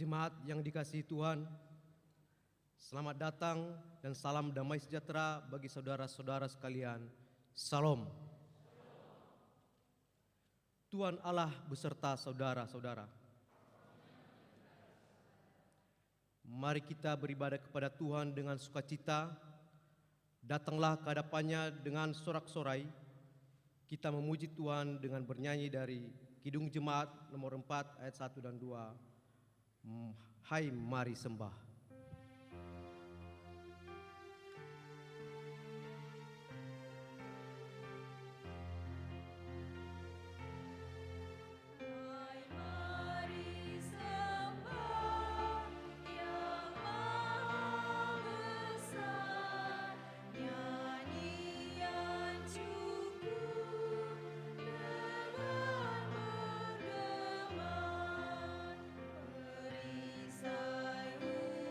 Jemaat yang dikasihi Tuhan, selamat datang dan salam damai sejahtera bagi saudara-saudara sekalian. Salam. Tuhan Allah beserta saudara-saudara. Mari kita beribadah kepada Tuhan dengan sukacita. Datanglah ke hadapannya dengan sorak-sorai. Kita memuji Tuhan dengan bernyanyi dari Kidung Jemaat nomor 4 ayat 1 dan 2. Hai mari sembah. Sayur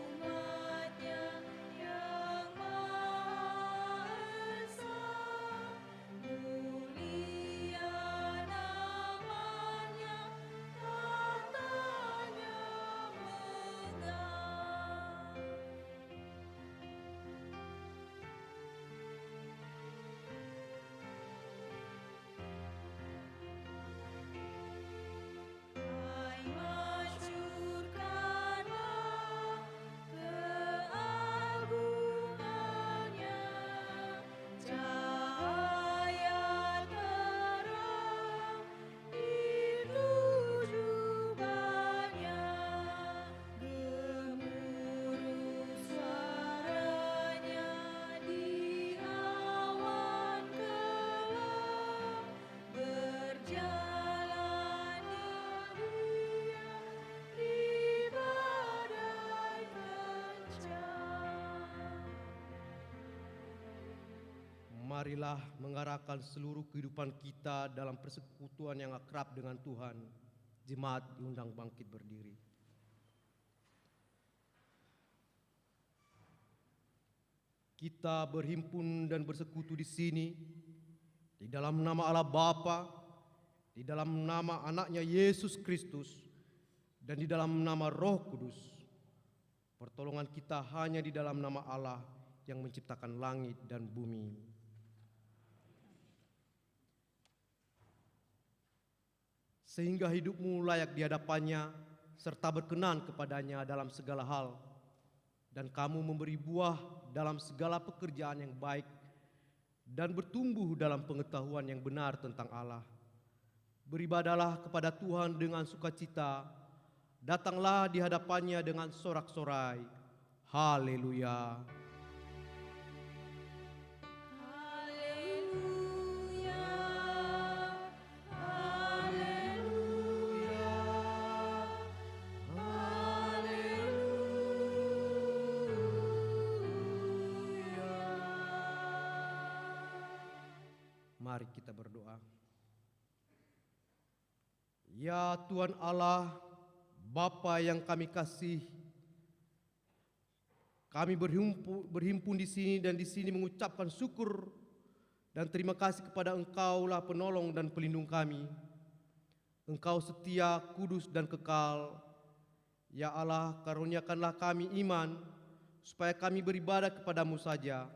Marilah mengarahkan seluruh kehidupan kita dalam persekutuan yang akrab dengan Tuhan. Jemaat diundang bangkit berdiri. Kita berhimpun dan bersekutu di sini, di dalam nama Allah Bapa, di dalam nama anaknya Yesus Kristus, dan di dalam nama Roh Kudus. Pertolongan kita hanya di dalam nama Allah yang menciptakan langit dan bumi. Sehingga hidupmu layak di hadapannya, serta berkenan kepadanya dalam segala hal, dan kamu memberi buah dalam segala pekerjaan yang baik, dan bertumbuh dalam pengetahuan yang benar tentang Allah. Beribadalah kepada Tuhan dengan sukacita, datanglah di hadapannya dengan sorak-sorai. Haleluya. Mari kita berdoa. Ya Tuhan Allah, Bapa yang kami kasih, kami berhimpun di sini dan di sini mengucapkan syukur dan terima kasih kepada Engkau lah penolong dan pelindung kami. Engkau setia, kudus dan kekal. Ya Allah, karuniakanlah kami iman supaya kami beribadah kepadamu saja.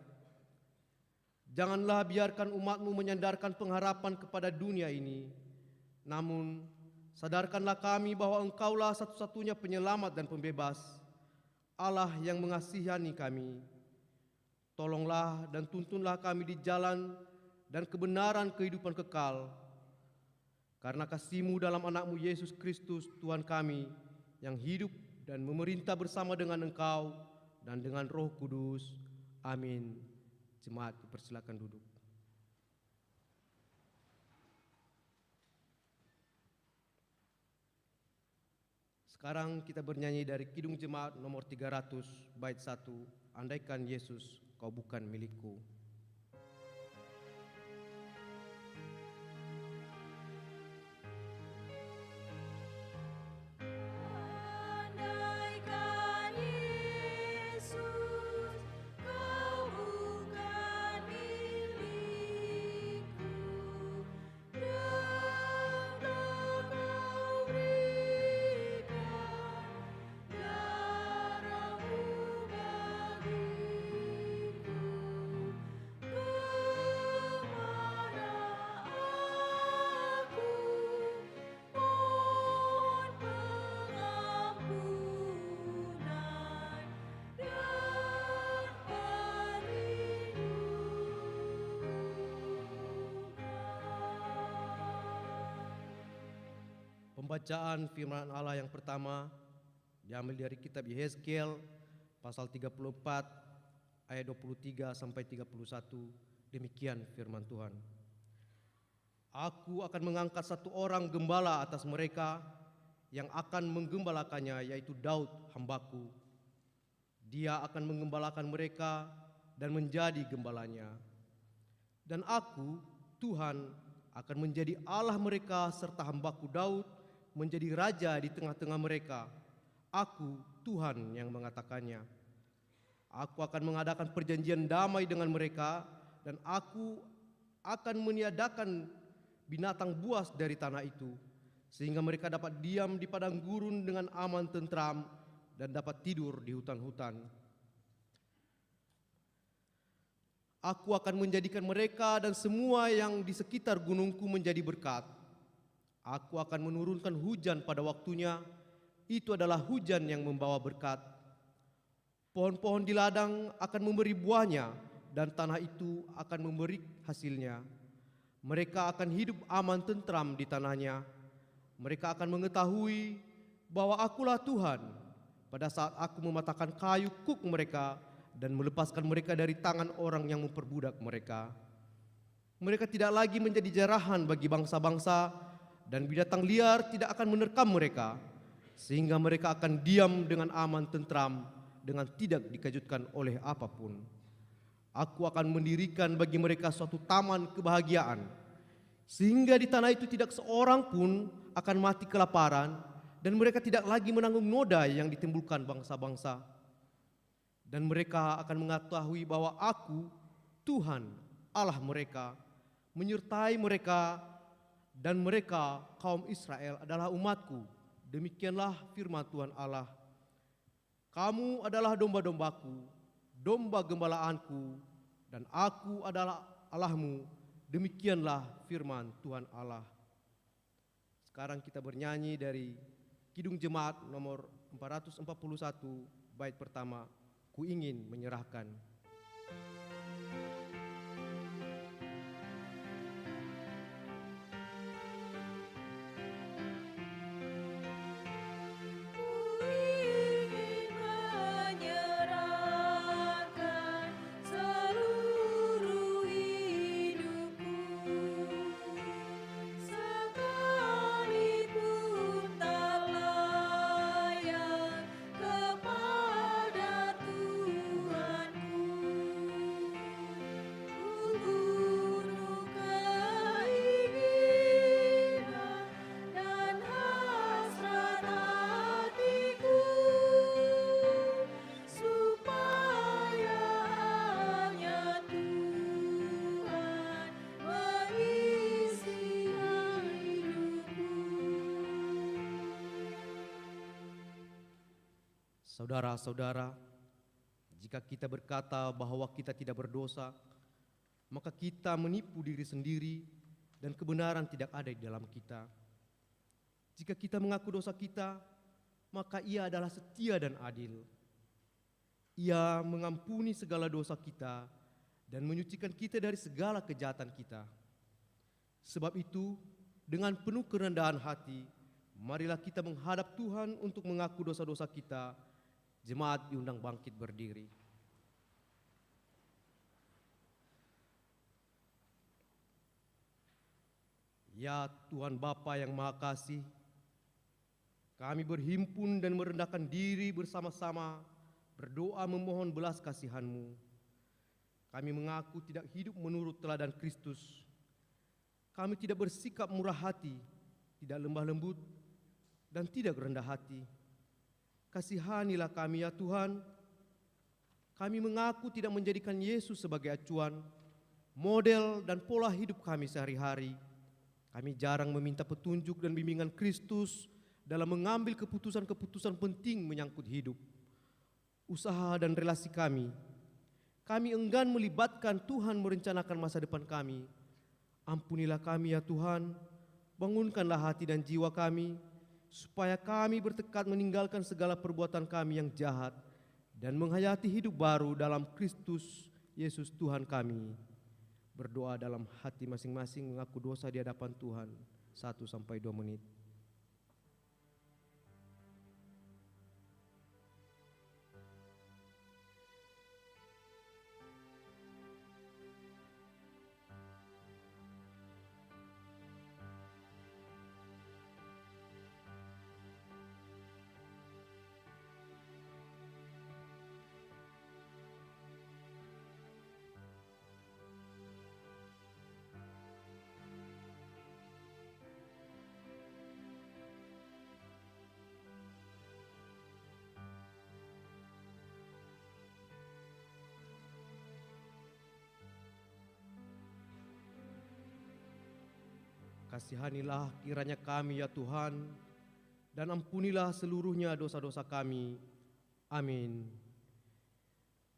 Janganlah biarkan umat-Mu menyandarkan pengharapan kepada dunia ini. Namun, sadarkanlah kami bahwa Engkaulah satu-satunya penyelamat dan pembebas, Allah yang mengasihani kami. Tolonglah dan tuntunlah kami di jalan dan kebenaran kehidupan kekal. Karena kasih-Mu dalam anak-Mu Yesus Kristus, Tuhan kami, yang hidup dan memerintah bersama dengan Engkau dan dengan Roh Kudus. Amin. Jemaat dipersilakan duduk. Sekarang kita bernyanyi dari Kidung Jemaat nomor 300 bait 1, Andaikan Yesus kau bukan milikku. Pembacaan firman Allah yang pertama diambil dari kitab Yehezkiel pasal 34 ayat 23 sampai 31. Demikian firman Tuhan. Aku akan mengangkat satu orang gembala atas mereka yang akan menggembalakannya, yaitu Daud hambaku. Dia akan menggembalakan mereka dan menjadi gembalanya. Dan aku, Tuhan, akan menjadi Allah mereka serta hambaku Daud menjadi raja di tengah-tengah mereka. Aku, Tuhan, yang mengatakannya. Aku akan mengadakan perjanjian damai dengan mereka, dan aku akan meniadakan binatang buas dari tanah itu, sehingga mereka dapat diam di padang gurun dengan aman tentram dan dapat tidur di hutan-hutan. Aku akan menjadikan mereka dan semua yang di sekitar gunungku menjadi berkat. Aku akan menurunkan hujan pada waktunya, itu adalah hujan yang membawa berkat. Pohon-pohon di ladang akan memberi buahnya, dan tanah itu akan memberi hasilnya. Mereka akan hidup aman tentram di tanahnya. Mereka akan mengetahui bahwa akulah Tuhan, pada saat aku mematahkan kayu kuk mereka, dan melepaskan mereka dari tangan orang yang memperbudak mereka. Mereka tidak lagi menjadi jarahan bagi bangsa-bangsa, dan binatang liar tidak akan menerkam mereka, sehingga mereka akan diam dengan aman tentram, dengan tidak dikejutkan oleh apapun. Aku akan mendirikan bagi mereka suatu taman kebahagiaan, sehingga di tanah itu tidak seorang pun akan mati kelaparan, dan mereka tidak lagi menanggung noda yang ditimbulkan bangsa-bangsa. Dan mereka akan mengetahui bahwa Aku, Tuhan Allah mereka, menyertai mereka, dan mereka, kaum Israel, adalah umatku. Demikianlah firman Tuhan Allah. Kamu adalah domba-dombaku, domba gembalaanku, dan Aku adalah Allahmu. Demikianlah firman Tuhan Allah. Sekarang kita bernyanyi dari Kidung Jemaat nomor 441, bait pertama, Ku ingin menyerahkan. Saudara-saudara, jika kita berkata bahwa kita tidak berdosa, maka kita menipu diri sendiri dan kebenaran tidak ada di dalam kita. Jika kita mengaku dosa kita, maka Ia adalah setia dan adil. Ia mengampuni segala dosa kita dan menyucikan kita dari segala kejahatan kita. Sebab itu, dengan penuh kerendahan hati, marilah kita menghadap Tuhan untuk mengaku dosa-dosa kita. Jemaat diundang bangkit berdiri. Ya Tuhan Bapa yang Maha Kasih, kami berhimpun dan merendahkan diri bersama-sama, berdoa memohon belas kasihan-Mu. Kami mengaku tidak hidup menurut teladan Kristus. Kami tidak bersikap murah hati, tidak lemah lembut, dan tidak rendah hati. Kasihanilah kami ya Tuhan. Kami mengaku tidak menjadikan Yesus sebagai acuan, model dan pola hidup kami sehari-hari. Kami jarang meminta petunjuk dan bimbingan Kristus dalam mengambil keputusan-keputusan penting menyangkut hidup, usaha dan relasi kami. Kami enggan melibatkan Tuhan merencanakan masa depan kami. Ampunilah kami ya Tuhan, bangunkanlah hati dan jiwa kami, supaya kami bertekad meninggalkan segala perbuatan kami yang jahat dan menghayati hidup baru dalam Kristus Yesus Tuhan kami. Berdoa dalam hati masing-masing mengaku dosa di hadapan Tuhan 1-2 menit. Kasihanilah kiranya kami ya Tuhan, dan ampunilah seluruhnya dosa-dosa kami. Amin.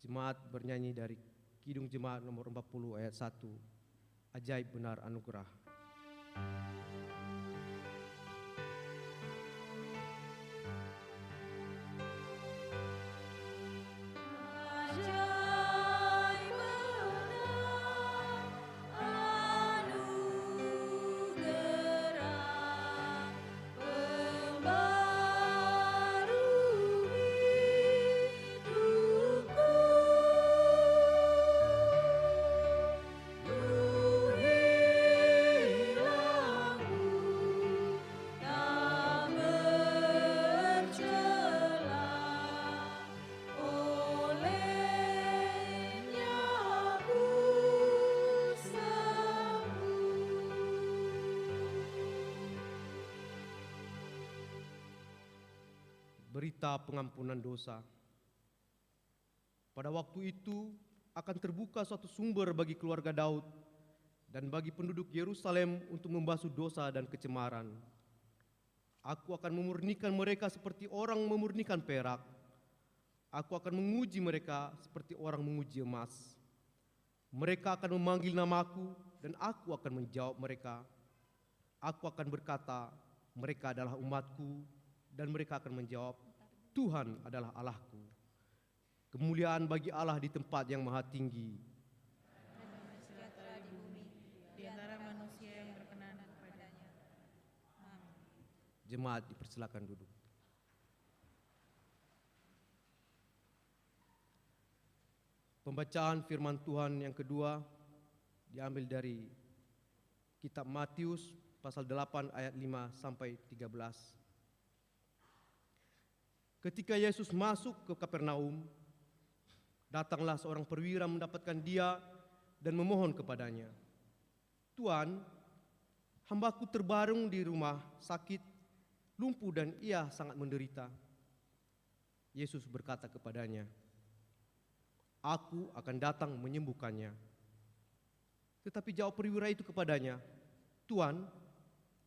Jemaat bernyanyi dari Kidung Jemaat nomor 40 ayat 1. Ajaib benar anugerah. berita pengampunan dosa. Pada waktu itu akan terbuka suatu sumber bagi keluarga Daud dan bagi penduduk Yerusalem untuk membasuh dosa dan kecemaran. Aku akan memurnikan mereka seperti orang memurnikan perak. Aku akan menguji mereka seperti orang menguji emas. Mereka akan memanggil namaku dan aku akan menjawab mereka. Aku akan berkata, mereka adalah umatku, dan mereka akan menjawab, Tuhan adalah Allahku. Kemuliaan bagi Allah di tempat yang maha tinggi. Dan sejahtera di bumi, di antara manusia yang berkenan kepadanya. Amin. Jemaat dipersilakan duduk. Pembacaan firman Tuhan yang kedua diambil dari kitab Matius pasal 8 ayat 5 sampai 13. Ketika Yesus masuk ke Kapernaum, datanglah seorang perwira mendapatkan dia dan memohon kepadanya, Tuan, hambaku terbarung di rumah sakit, lumpuh dan ia sangat menderita. Yesus berkata kepadanya, Aku akan datang menyembuhkannya. Tetapi jawab perwira itu kepadanya, Tuan,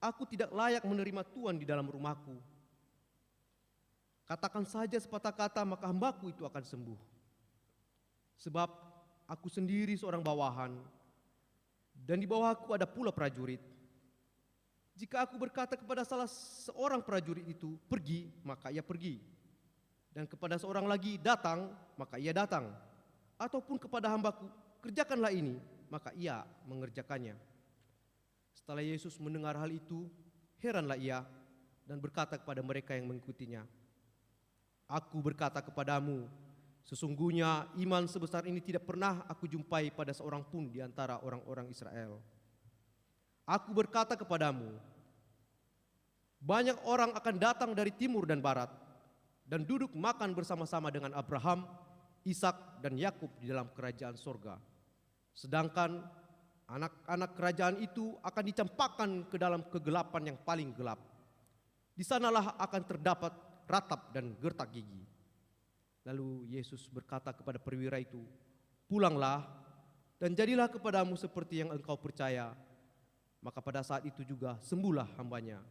aku tidak layak menerima Tuan di dalam rumahku. Katakan saja sepatah kata, maka hambaku itu akan sembuh. Sebab aku sendiri seorang bawahan, dan di bawahku ada pula prajurit. Jika aku berkata kepada salah seorang prajurit itu, pergi, maka ia pergi. Dan kepada seorang lagi, datang, maka ia datang. Ataupun kepada hambaku, kerjakanlah ini, maka ia mengerjakannya. Setelah Yesus mendengar hal itu, heranlah ia dan berkata kepada mereka yang mengikutinya, Aku berkata kepadamu, sesungguhnya iman sebesar ini tidak pernah aku jumpai pada seorang pun di antara orang-orang Israel. Aku berkata kepadamu, banyak orang akan datang dari timur dan barat dan duduk makan bersama-sama dengan Abraham, Ishak dan Yakub di dalam kerajaan sorga. Sedangkan anak-anak kerajaan itu akan dicampakkan ke dalam kegelapan yang paling gelap. Di sanalah akan terdapat ratap dan gertak gigi. Lalu Yesus berkata kepada perwira itu, pulanglah dan jadilah kepadamu seperti yang engkau percaya. Maka pada saat itu juga sembuhlah hambanya.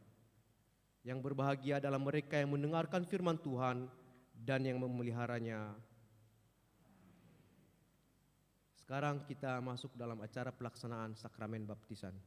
Yang berbahagia adalah mereka yang mendengarkan firman Tuhan dan yang memeliharanya. Sekarang kita masuk dalam acara pelaksanaan sakramen baptisan.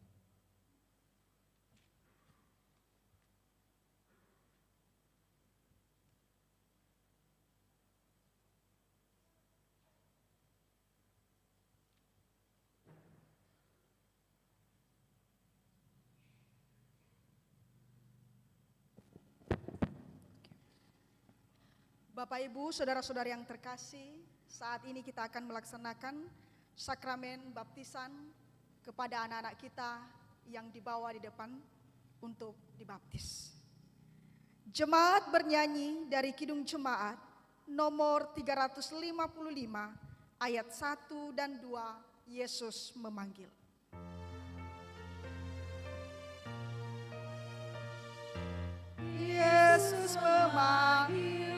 Bapak, Ibu, saudara-saudara yang terkasih, saat ini kita akan melaksanakan sakramen baptisan kepada anak-anak kita yang dibawa di depan untuk dibaptis. Jemaat bernyanyi dari Kidung Jemaat nomor 355 ayat 1 dan 2, Yesus memanggil. Yesus memanggil.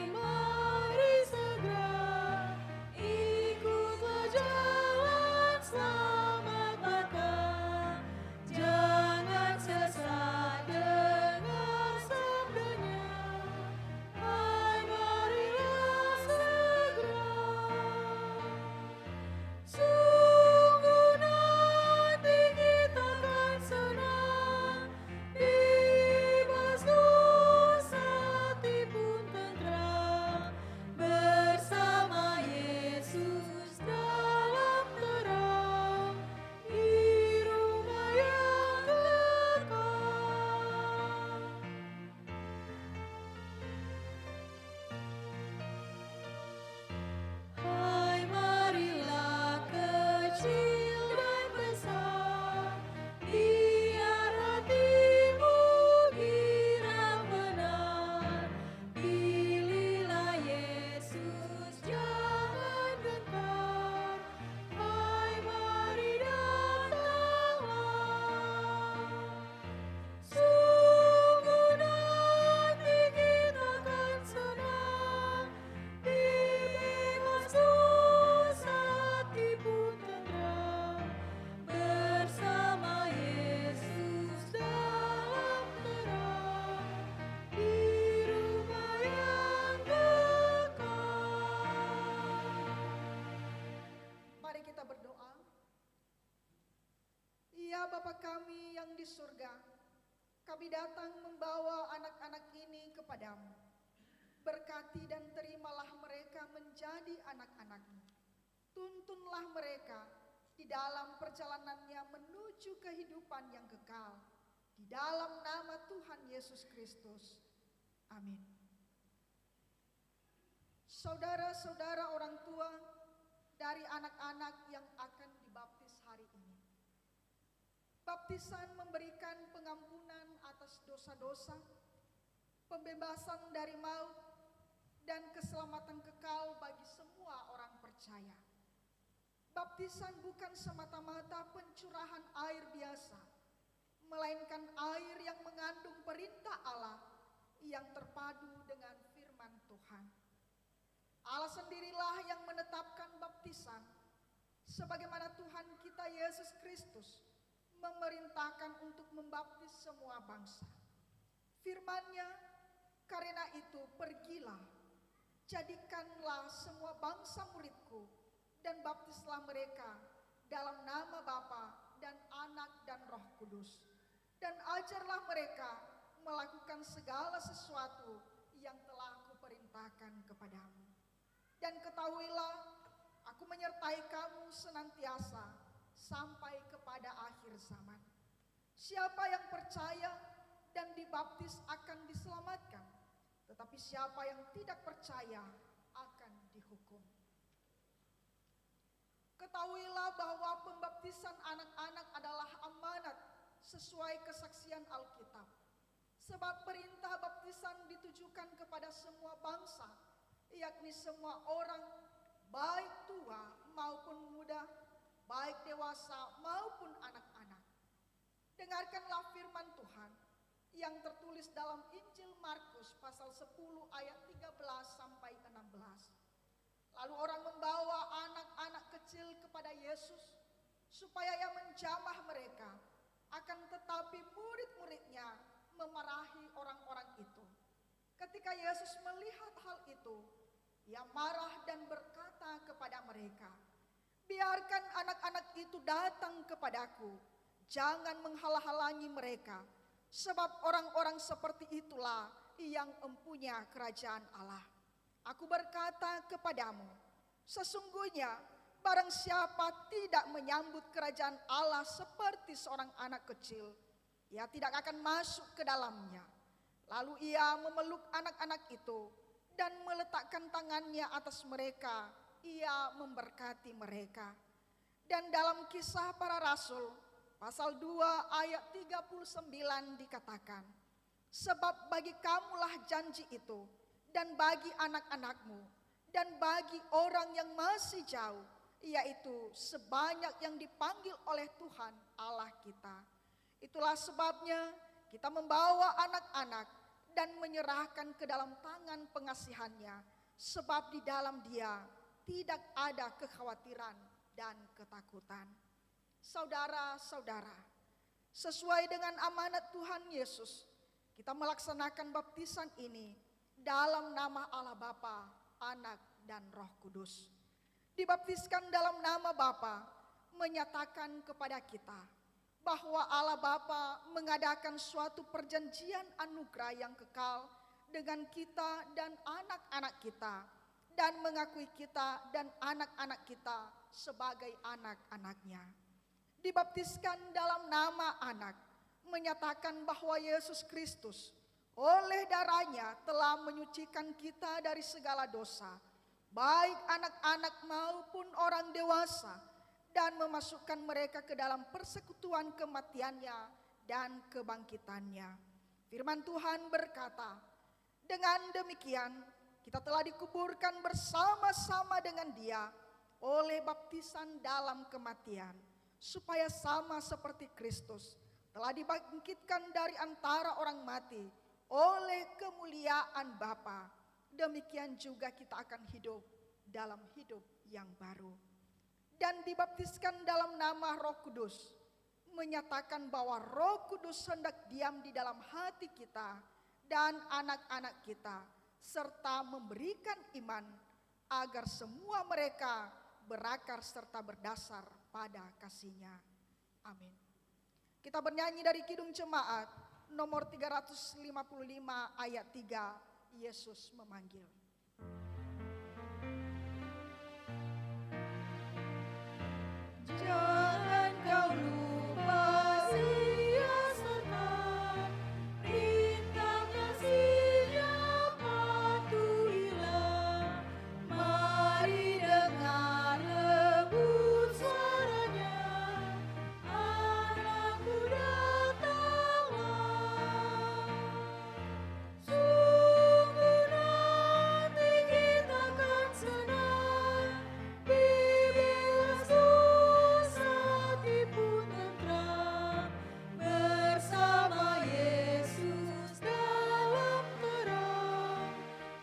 Sungguh di surga, kami datang membawa anak-anak ini kepadamu. Berkati dan terimalah mereka menjadi anak-anak-Mu. Tuntunlah mereka di dalam perjalanannya menuju kehidupan yang kekal. Di dalam nama Tuhan Yesus Kristus. Amin. Saudara-saudara orang tua dari anak-anak yang akan dibaptis hari ini. Baptisan memberikan pengampunan atas dosa-dosa, pembebasan dari maut, dan keselamatan kekal bagi semua orang percaya. Baptisan bukan semata-mata pencurahan air biasa, melainkan air yang mengandung perintah Allah yang terpadu dengan firman Tuhan. Allah sendirilah yang menetapkan baptisan, sebagaimana Tuhan kita Yesus Kristus memerintahkan untuk membaptis semua bangsa. Firman-Nya, karena itu pergilah, jadikanlah semua bangsa muridku, dan baptislah mereka dalam nama Bapa dan Anak dan Roh Kudus. Dan ajarlah mereka melakukan segala sesuatu yang telah kuperintahkan kepadamu. Dan ketahuilah, aku menyertai kamu senantiasa sampai kepada akhir zaman. Siapa yang percaya dan dibaptis akan diselamatkan, tetapi siapa yang tidak percaya akan dihukum. Ketahuilah bahwa pembaptisan anak-anak adalah amanat sesuai kesaksian Alkitab. Sebab perintah baptisan ditujukan kepada semua bangsa, yakni semua orang, baik tua maupun muda, baik dewasa maupun anak-anak. Dengarkanlah firman Tuhan yang tertulis dalam Injil Markus pasal 10 ayat 13 sampai 16. Lalu orang membawa anak-anak kecil kepada Yesus supaya ia menjamah mereka. Akan tetapi murid-muridnya memarahi orang-orang itu. Ketika Yesus melihat hal itu, ia marah dan berkata kepada mereka, "Biarkan anak-anak itu datang kepadaku, jangan menghalang-halangi mereka, sebab orang-orang seperti itulah yang empunya kerajaan Allah. Aku berkata kepadamu, sesungguhnya barang siapa tidak menyambut kerajaan Allah seperti seorang anak kecil, ia tidak akan masuk ke dalamnya." Lalu ia memeluk anak-anak itu dan meletakkan tangannya atas mereka, ia memberkati mereka. Dan dalam Kisah Para Rasul pasal 2 ayat 39 dikatakan, "Sebab bagi kamulah janji itu, dan bagi anak-anakmu, dan bagi orang yang masih jauh, yaitu sebanyak yang dipanggil oleh Tuhan Allah kita." Itulah sebabnya kita membawa anak-anak dan menyerahkan ke dalam tangan pengasihannya, sebab di dalam Dia tidak ada kekhawatiran dan ketakutan. Saudara-saudara, sesuai dengan amanat Tuhan Yesus, kita melaksanakan baptisan ini dalam nama Allah Bapa, Anak, dan Roh Kudus. Dibaptiskan dalam nama Bapa menyatakan kepada kita bahwa Allah Bapa mengadakan suatu perjanjian anugerah yang kekal dengan kita dan anak-anak kita, dan mengakui kita dan anak-anak kita sebagai anak-anaknya. Dibaptiskan dalam nama Anak menyatakan bahwa Yesus Kristus oleh darahnya telah menyucikan kita dari segala dosa, baik anak-anak maupun orang dewasa, dan memasukkan mereka ke dalam persekutuan kematiannya dan kebangkitannya. Firman Tuhan berkata, "Dengan demikian kita telah dikuburkan bersama-sama dengan Dia oleh baptisan dalam kematian, supaya sama seperti Kristus telah dibangkitkan dari antara orang mati oleh kemuliaan Bapa. Demikian juga kita akan hidup dalam hidup yang baru." Dan dibaptiskan dalam nama Roh Kudus menyatakan bahwa Roh Kudus hendak diam di dalam hati kita dan anak-anak kita, serta memberikan iman agar semua mereka berakar serta berdasar pada kasih-Nya. Amin. Kita bernyanyi dari Kidung Jemaat nomor 355 ayat 3, Yesus memanggil. Jangan kau lupa Dia serta perintah kasih-Nya patuhilah. Mari dengar lembut suara-Nya, anakku datanglah. Sungguh nanti kita akan senang, bebas dosa tipu tentram, bersama Yesus dalam terang,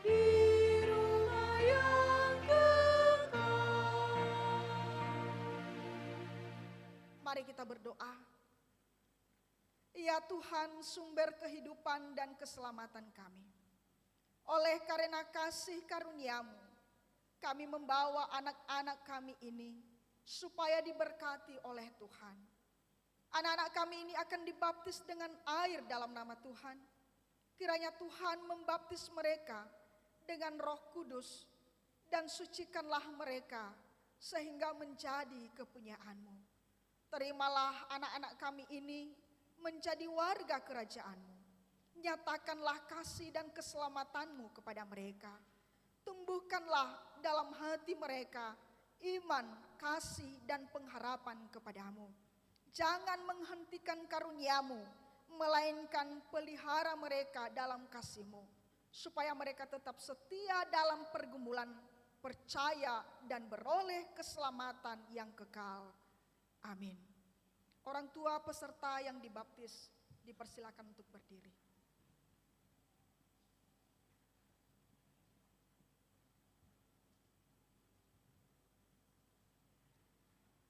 di rumah yang kekal. Mari kita berdoa. Ya Tuhan, sumber kehidupan dan keselamatan kami. Oleh karena kasih karunia-Mu, kami membawa anak-anak kami ini supaya diberkati oleh Tuhan. Anak-anak kami ini akan dibaptis dengan air dalam nama Tuhan. Kiranya Tuhan membaptis mereka dengan Roh Kudus dan sucikanlah mereka sehingga menjadi kepunyaan-Mu. Terimalah anak-anak kami ini menjadi warga kerajaan-Mu. Nyatakanlah kasih dan keselamatan-Mu kepada mereka. Tumbuhkanlah dalam hati mereka iman, kasih, dan pengharapan kepadamu. Jangan menghentikan karunia-Mu, melainkan pelihara mereka dalam kasih-Mu, supaya mereka tetap setia dalam pergumulan, percaya, dan beroleh keselamatan yang kekal. Amin. Orang tua peserta yang dibaptis dipersilakan untuk berdiri.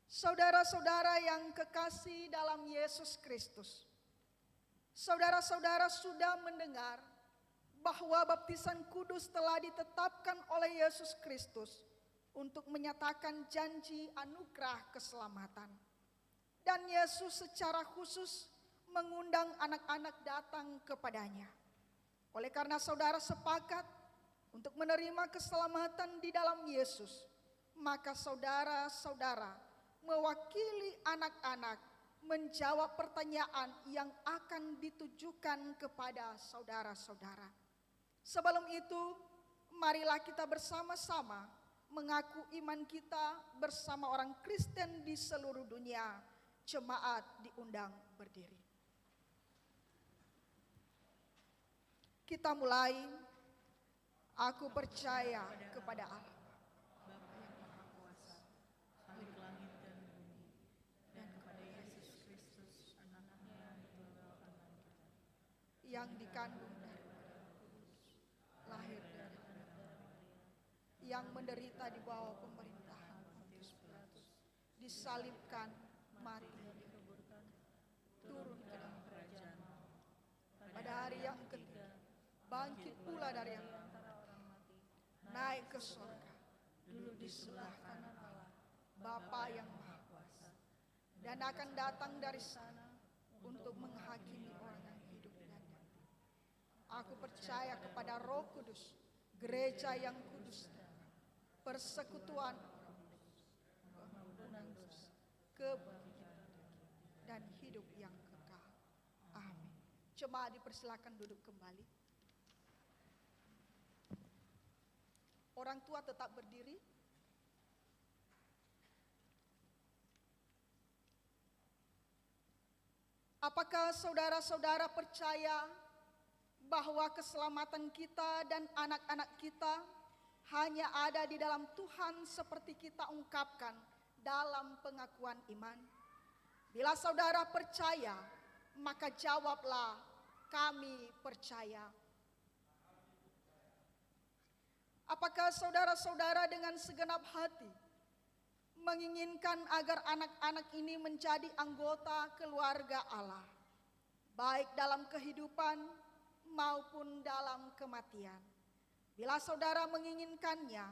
Saudara-saudara yang kekasih dalam Yesus Kristus, saudara-saudara sudah mendengar bahwa baptisan kudus telah ditetapkan oleh Yesus Kristus untuk menyatakan janji anugerah keselamatan. Dan Yesus secara khusus mengundang anak-anak datang kepadanya. Oleh karena saudara sepakat untuk menerima keselamatan di dalam Yesus, maka saudara-saudara mewakili anak-anak menjawab pertanyaan yang akan ditujukan kepada saudara-saudara. Sebelum itu, marilah kita bersama-sama mengaku iman kita bersama orang Kristen di seluruh dunia. Jemaat diundang berdiri. Kita mulai. Aku percaya kepada Allah, Bapa yang Maha Kuasa, Khalik langit dan bumi, dan kepada Yesus Kristus, anaknya yang tunggal Tuhan kita, yang dikandung dari lahir dari Maria, yang menderita di bawah pemerintahan Pontius Pilatus, disalibkan, mati, dikuburkan, turun ke dalam kerajaan maut. pada hari yang ketiga, bangkit pula dari yang Antara orang mati, naik ke surga, duduk di sebelah kanan Allah, Bapa yang Maha Kuasa, dan akan datang dari sana untuk menghakimi orang yang hidup dan mati. Aku percaya kepada Roh Kudus, gereja yang kudus, persekutuan, pengampunan dosa, kebangkitan dan hidup yang kekal. Amin. Jemaat dipersilakan duduk kembali. Orang tua tetap berdiri. Apakah saudara-saudara percaya bahwa keselamatan kita dan anak-anak kita hanya ada di dalam Tuhan seperti kita ungkapkan dalam pengakuan iman? Bila saudara percaya, maka jawablah, kami percaya. Apakah saudara-saudara dengan segenap hati menginginkan agar anak-anak ini menjadi anggota keluarga Allah, baik dalam kehidupan maupun dalam kematian? Bila saudara menginginkannya,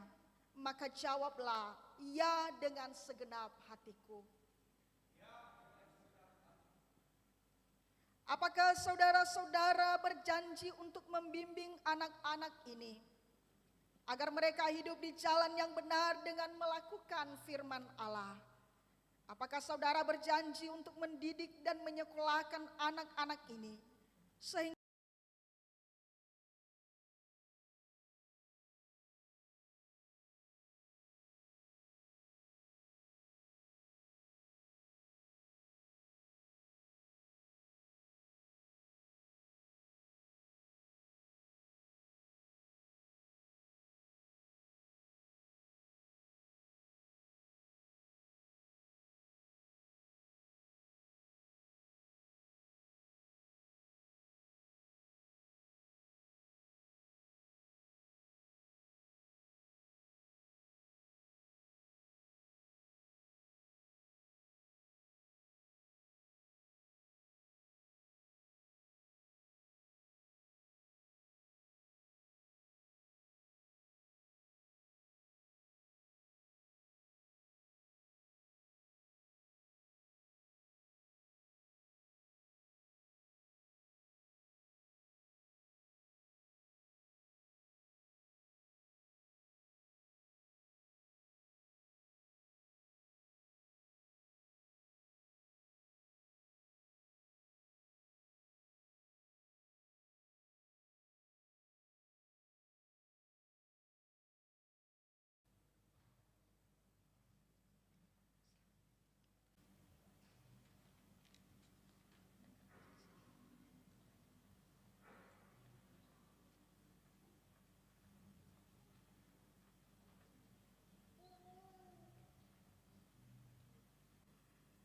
maka jawablah, ya dengan segenap hatiku. Apakah saudara-saudara berjanji untuk membimbing anak-anak ini agar mereka hidup di jalan yang benar dengan melakukan firman Allah? Apakah saudara berjanji untuk mendidik dan menyekolahkan anak-anak ini sehingga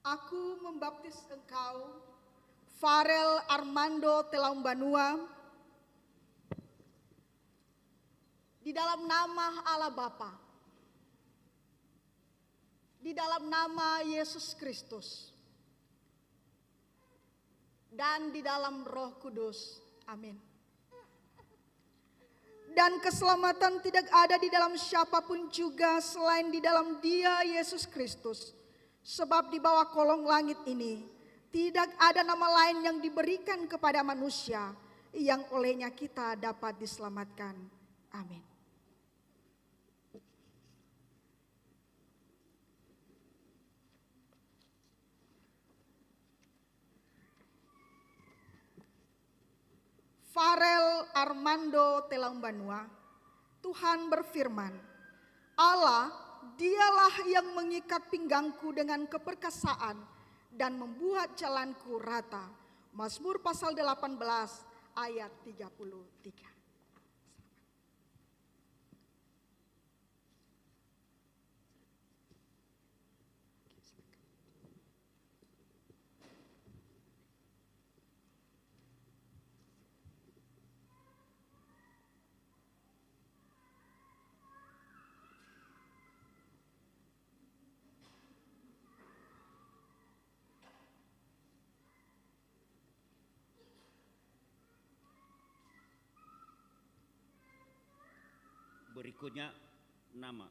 Aku membaptis engkau, Farel Armando Telaumbanua, di dalam nama Allah Bapa, di dalam nama Yesus Kristus, dan di dalam Roh Kudus. Amin. Dan keselamatan tidak ada di dalam siapapun juga selain di dalam Dia, Yesus Kristus. Sebab di bawah kolong langit ini tidak ada nama lain yang diberikan kepada manusia yang olehnya kita dapat diselamatkan. Amin. Farel Armando Telaumbanua, Tuhan berfirman, Allah Dialah yang mengikat pinggangku dengan keperkasaan dan membuat jalanku rata. Mazmur pasal 18 ayat 33. Berikutnya nama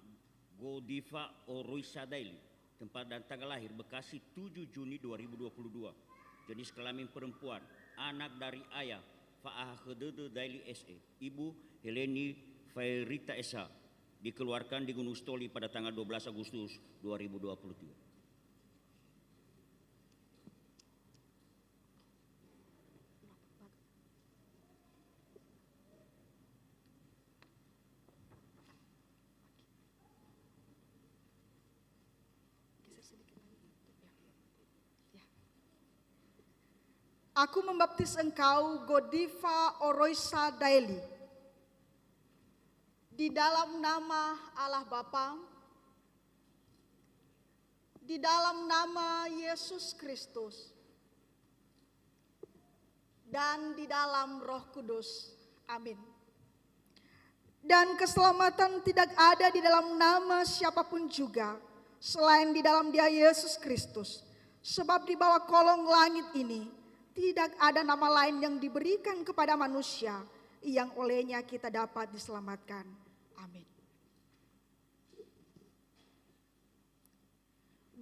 Godiva Oroisa Daily, tempat dan tanggal lahir Bekasi 7 Juni 2022, jenis kelamin perempuan, anak dari ayah Faahkedede Daily SE, ibu Heleni Fairita Esa, dikeluarkan di Gunung Stoli pada tanggal 12 Agustus 2023. Aku membaptis engkau, Godiva Oroisa Daily, di dalam nama Allah Bapa, di dalam nama Yesus Kristus, dan di dalam Roh Kudus. Amin. Dan keselamatan tidak ada di dalam nama siapapun juga selain di dalam Dia Yesus Kristus. Sebab di bawah kolong langit ini tidak ada nama lain yang diberikan kepada manusia yang olehnya kita dapat diselamatkan. Amin.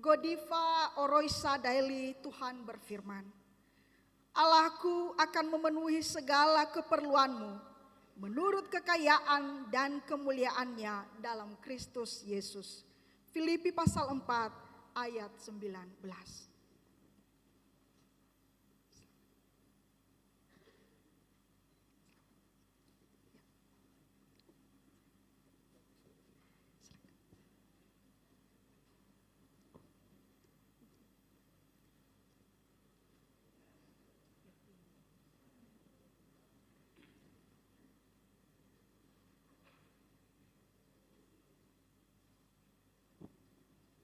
Godiva Oroisa Daily, Tuhan berfirman, Allahku akan memenuhi segala keperluanmu menurut kekayaan dan kemuliaannya dalam Kristus Yesus. Filipi pasal 4 ayat 19.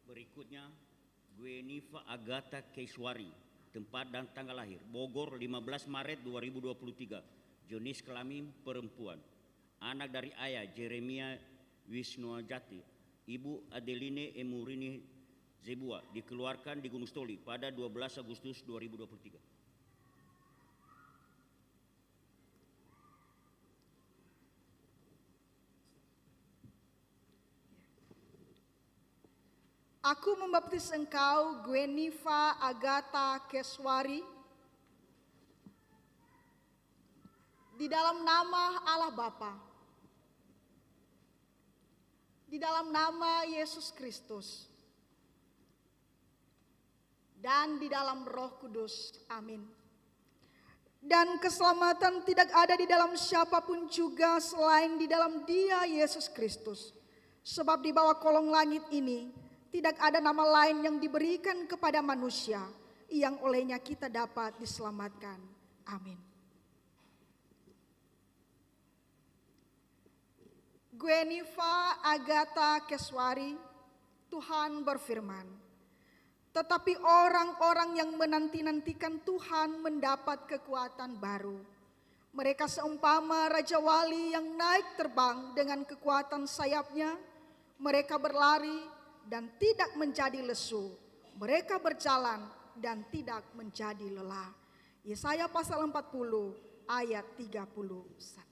Berikutnya, Gweniva Agatha Keswari, tempat dan tanggal lahir, Bogor 15 Maret 2023, jenis kelamin perempuan, anak dari ayah Jeremia Wisnuajati, ibu Adeline Emurini Zebua, dikeluarkan di Gunung Stoli pada 12 Agustus 2023. Aku membaptis engkau, Gweniva Agatha Keswari, di dalam nama Allah Bapa, di dalam nama Yesus Kristus, dan di dalam Roh Kudus. Amin. Dan keselamatan tidak ada di dalam siapapun juga selain di dalam Dia, Yesus Kristus. Sebab di bawah kolong langit ini tidak ada nama lain yang diberikan kepada manusia yang olehnya kita dapat diselamatkan. Amin. Gweniva Agatha Keswari, Tuhan berfirman, tetapi orang-orang yang menanti-nantikan Tuhan mendapat kekuatan baru. Mereka seumpama Raja Wali yang naik terbang dengan kekuatan sayapnya. Mereka berlari dan tidak menjadi lesu. Mereka berjalan dan tidak menjadi lelah. Yesaya pasal 40 ayat 31.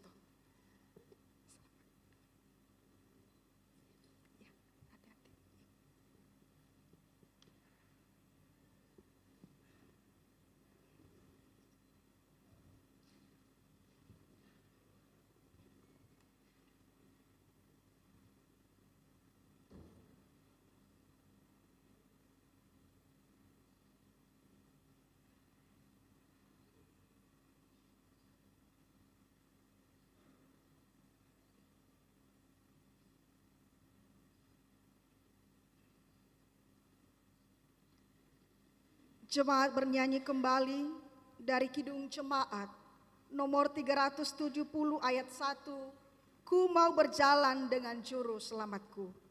Jemaat bernyanyi kembali dari Kidung Jemaat nomor 370 ayat 1. Ku mau berjalan dengan juru selamatku.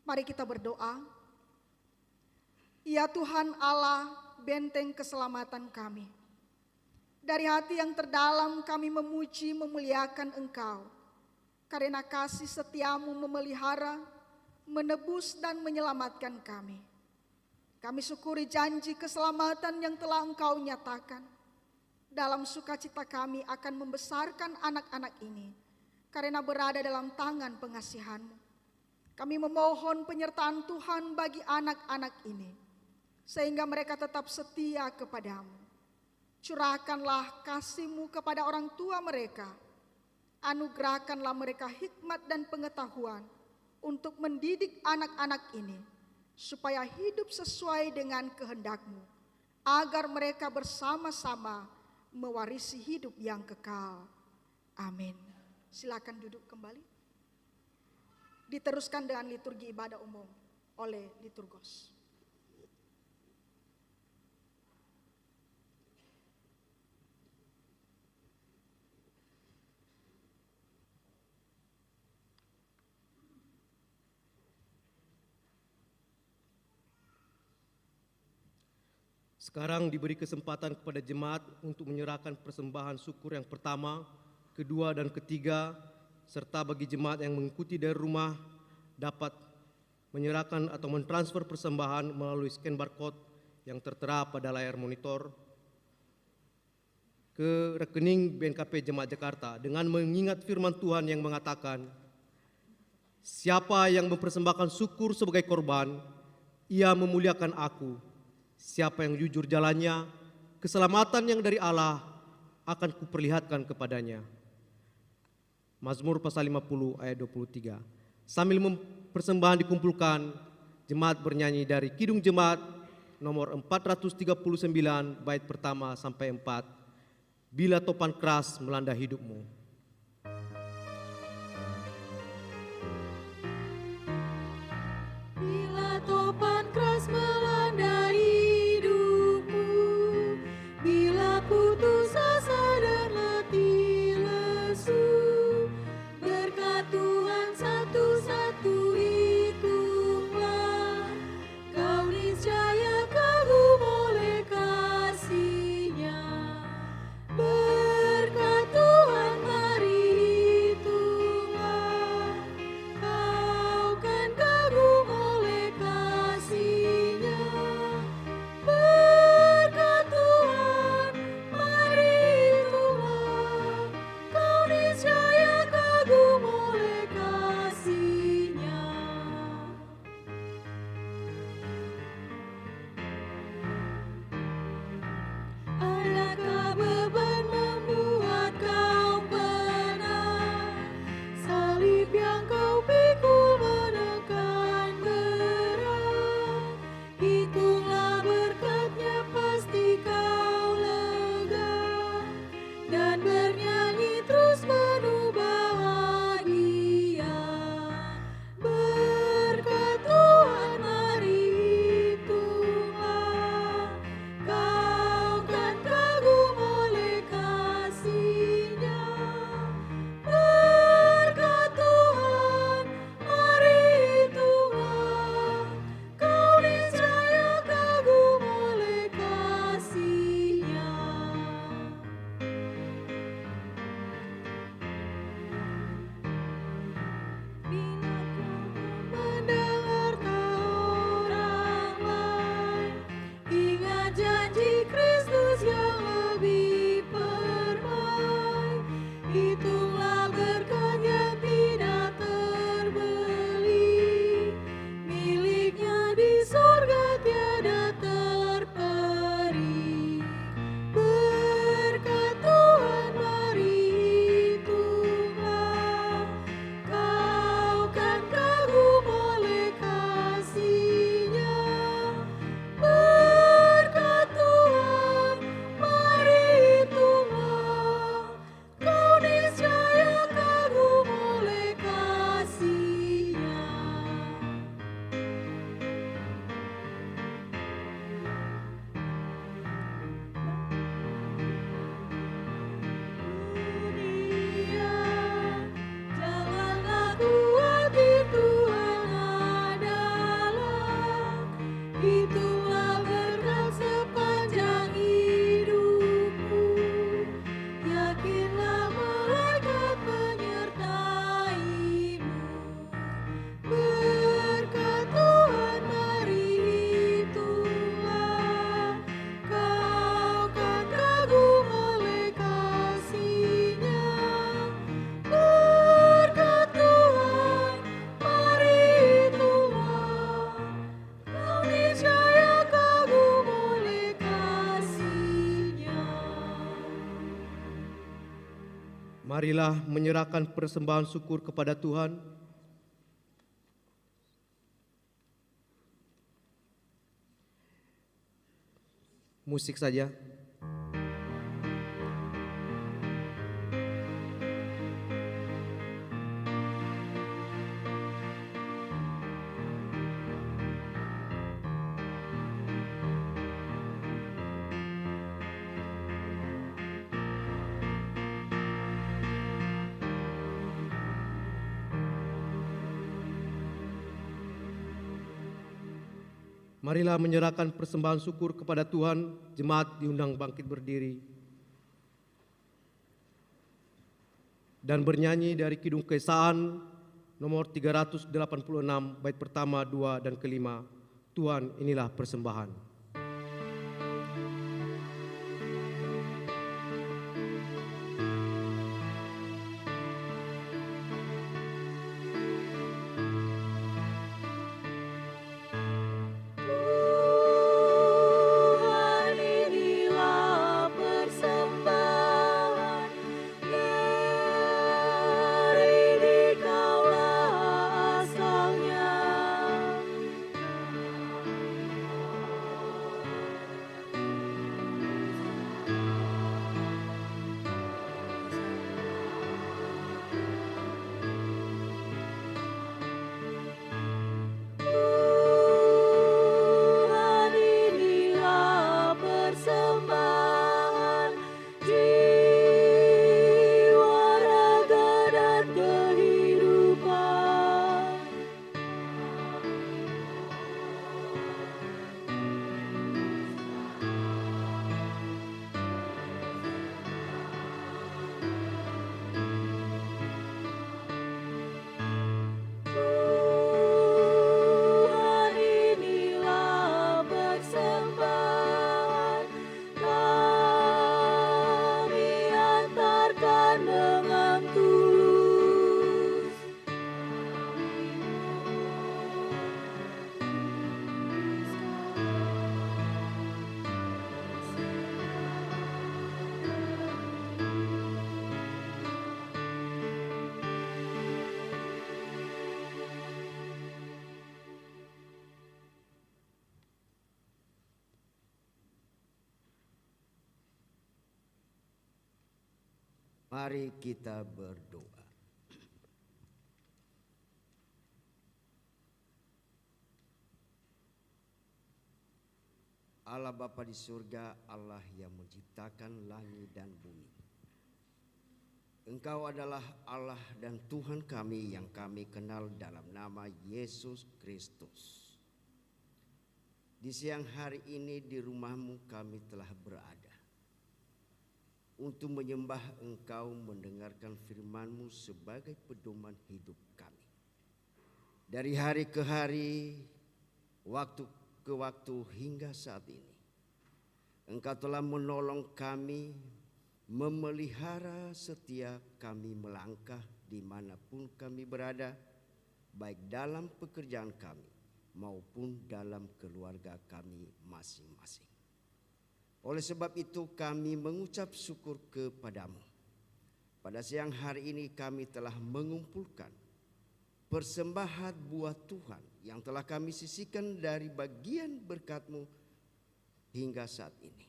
Mari kita berdoa. Ya Tuhan Allah, benteng keselamatan kami. Dari hati yang terdalam kami memuji memuliakan Engkau. Karena kasih setiamu memelihara, menebus dan menyelamatkan kami. Kami syukuri janji keselamatan yang telah Engkau nyatakan. Dalam sukacita kami akan membesarkan anak-anak ini. Karena berada dalam tangan pengasihan-Mu. Kami memohon penyertaan Tuhan bagi anak-anak ini, sehingga mereka tetap setia kepadamu. Curahkanlah kasih-Mu kepada orang tua mereka. Anugerahkanlah mereka hikmat dan pengetahuan untuk mendidik anak-anak ini, supaya hidup sesuai dengan kehendak-Mu, agar mereka bersama-sama mewarisi hidup yang kekal. Amin. Silakan duduk kembali. Diteruskan dengan liturgi ibadah umum oleh liturgos. Sekarang diberi kesempatan kepada jemaat untuk menyerahkan persembahan syukur yang pertama, kedua, dan ketiga, serta bagi jemaat yang mengikuti dari rumah dapat menyerahkan atau mentransfer persembahan melalui scan barcode yang tertera pada layar monitor ke rekening BNKP Jemaat Jakarta dengan mengingat firman Tuhan yang mengatakan, "Siapa yang mempersembahkan syukur sebagai korban, ia memuliakan aku. Siapa yang jujur jalannya, keselamatan yang dari Allah akan kuperlihatkan kepadanya." Mazmur pasal 50 ayat 23. Sambil persembahan dikumpulkan, jemaat bernyanyi dari Kidung Jemaat nomor 439 bait pertama sampai 4. Bila topan keras melanda hidupmu. Bila topan keras melanda hidupku, bila putus asa dan letih lesu, berkat Tuhan satu-satu hitunglah, kau niscaya kagum oleh kasih-Nya. Berkat Tuhan mari hitunglah, kau kan kagum oleh kasih-Nya. Berkat Tuhan mari hitunglah, kau niscaya kagum oleh kasih-Nya. Adakah beban membuat kau penat? Salib yang kau pikul menekan berat. Hitunglah berkat-Nya, pasti kau lega, dan bernyanyi terus penuh bahagia. Berkat Tuhan mari hitunglah, kau kan kagum oleh kasih-Nya. Berkat Tuhan mari hitunglah, kau niscaya kagum oleh kasih-Nya. Bila kau mendengar orang lain, ingat janji Kristus yang lebih permai. Hitunglah berkat yang tidak terbeli, milik-Nya di surga tiada terperi. Berkat Tuhan mari hitunglah, kau kan kagum oleh kasih-Nya. Berkat Tuhan mari hitunglah, kau niscaya kagum oleh kasih-Nya. Dunia, janganlah kuati Tuhan adalah. Hitunglah berkat sepanjang hidupku, yakinlah malaikat menyertai-Mu. Berkat Tuhan mari hitunglah, kau kan kagum oleh kasih-Nya. Berkat Tuhan mari hitunglah, kau niscaya kagum oleh kasih-Nya. Marilah menyerahkan persembahan syukur kepada Tuhan. Musik saja. Marilah menyerahkan persembahan syukur kepada Tuhan. Jemaat diundang bangkit berdiri dan bernyanyi dari Kidung Keesaan nomor 386 bait pertama, 2, dan kelima. Tuhan, inilah persembahan. Mari kita berdoa. Allah Bapa di surga, Allah yang menciptakan langit dan bumi. Engkau adalah Allah dan Tuhan kami yang kami kenal dalam nama Yesus Kristus. Di siang hari ini di rumah-Mu kami telah berada untuk menyembah Engkau, mendengarkan firman-Mu sebagai pedoman hidup kami. Dari hari ke hari, waktu ke waktu hingga saat ini, Engkau telah menolong kami, memelihara setiap kami melangkah dimanapun kami berada, baik dalam pekerjaan kami maupun dalam keluarga kami masing-masing. Oleh sebab itu kami mengucap syukur kepadamu. Pada siang hari ini kami telah mengumpulkan persembahan buat Tuhan yang telah kami sisihkan dari bagian berkat-Mu hingga saat ini.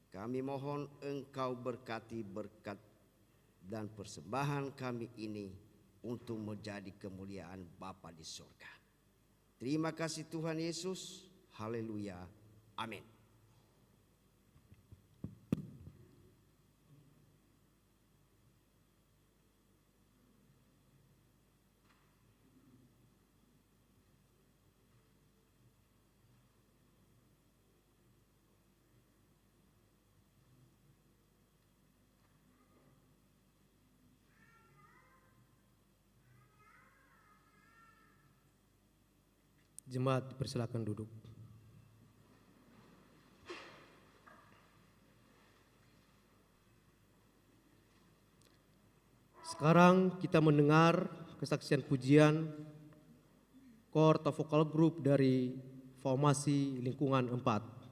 Kami mohon Engkau berkati berkat dan persembahan kami ini untuk menjadi kemuliaan Bapa di surga. Terima kasih Tuhan Yesus. Haleluya. Amin. Jemaat dipersilakan duduk. Sekarang kita mendengar kesaksian pujian Kor atau Vokal Group dari Formasi Lingkungan 4.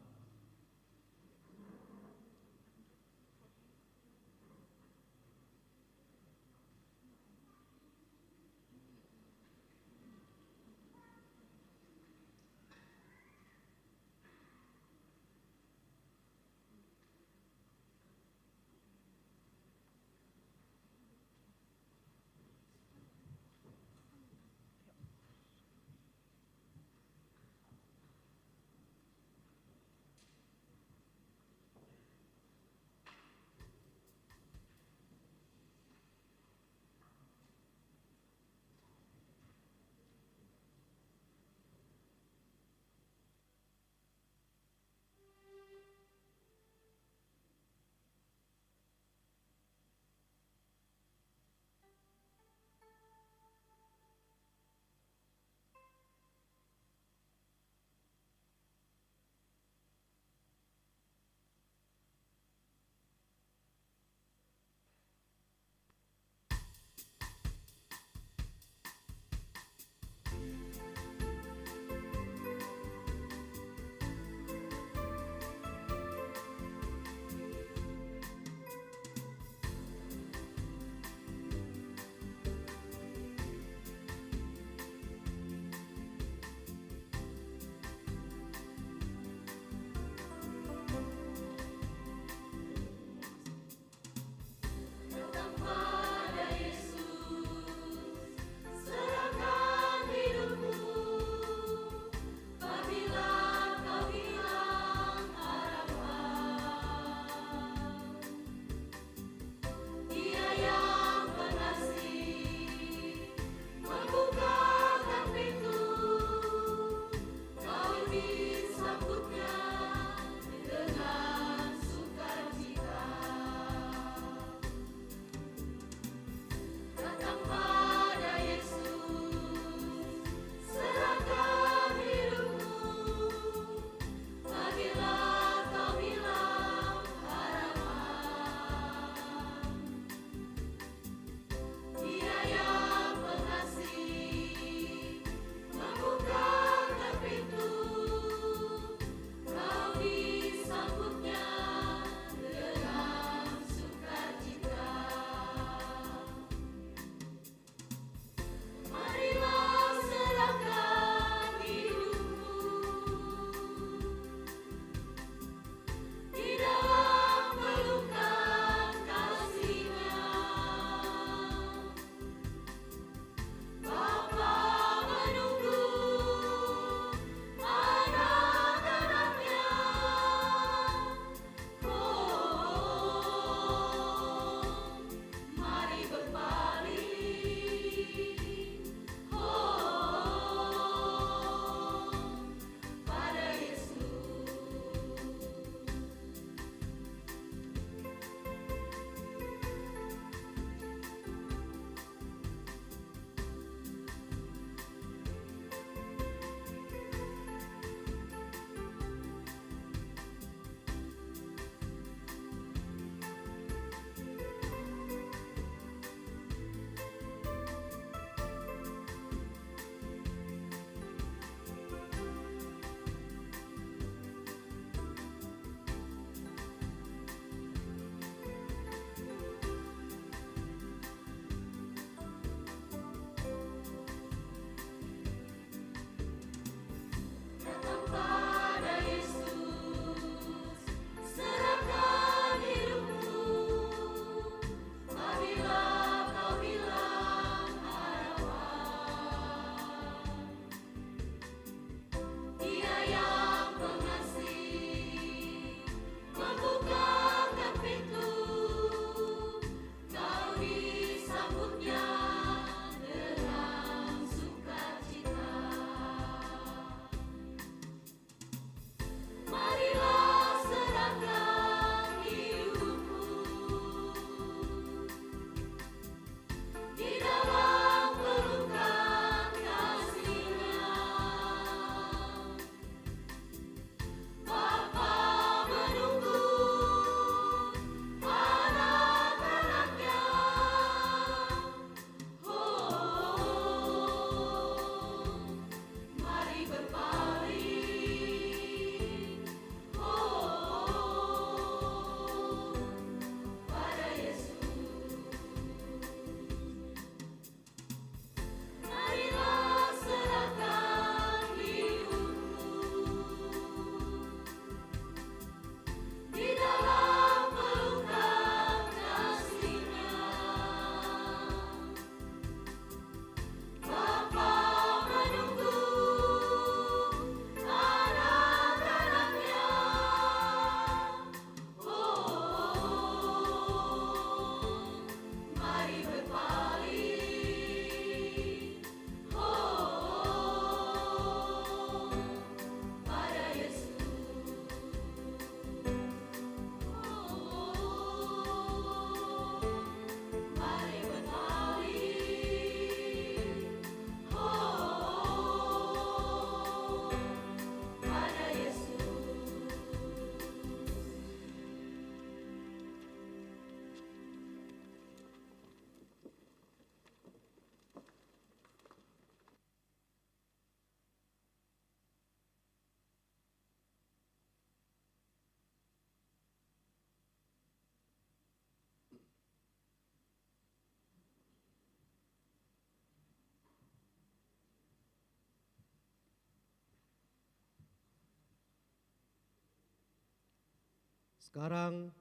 Sekarang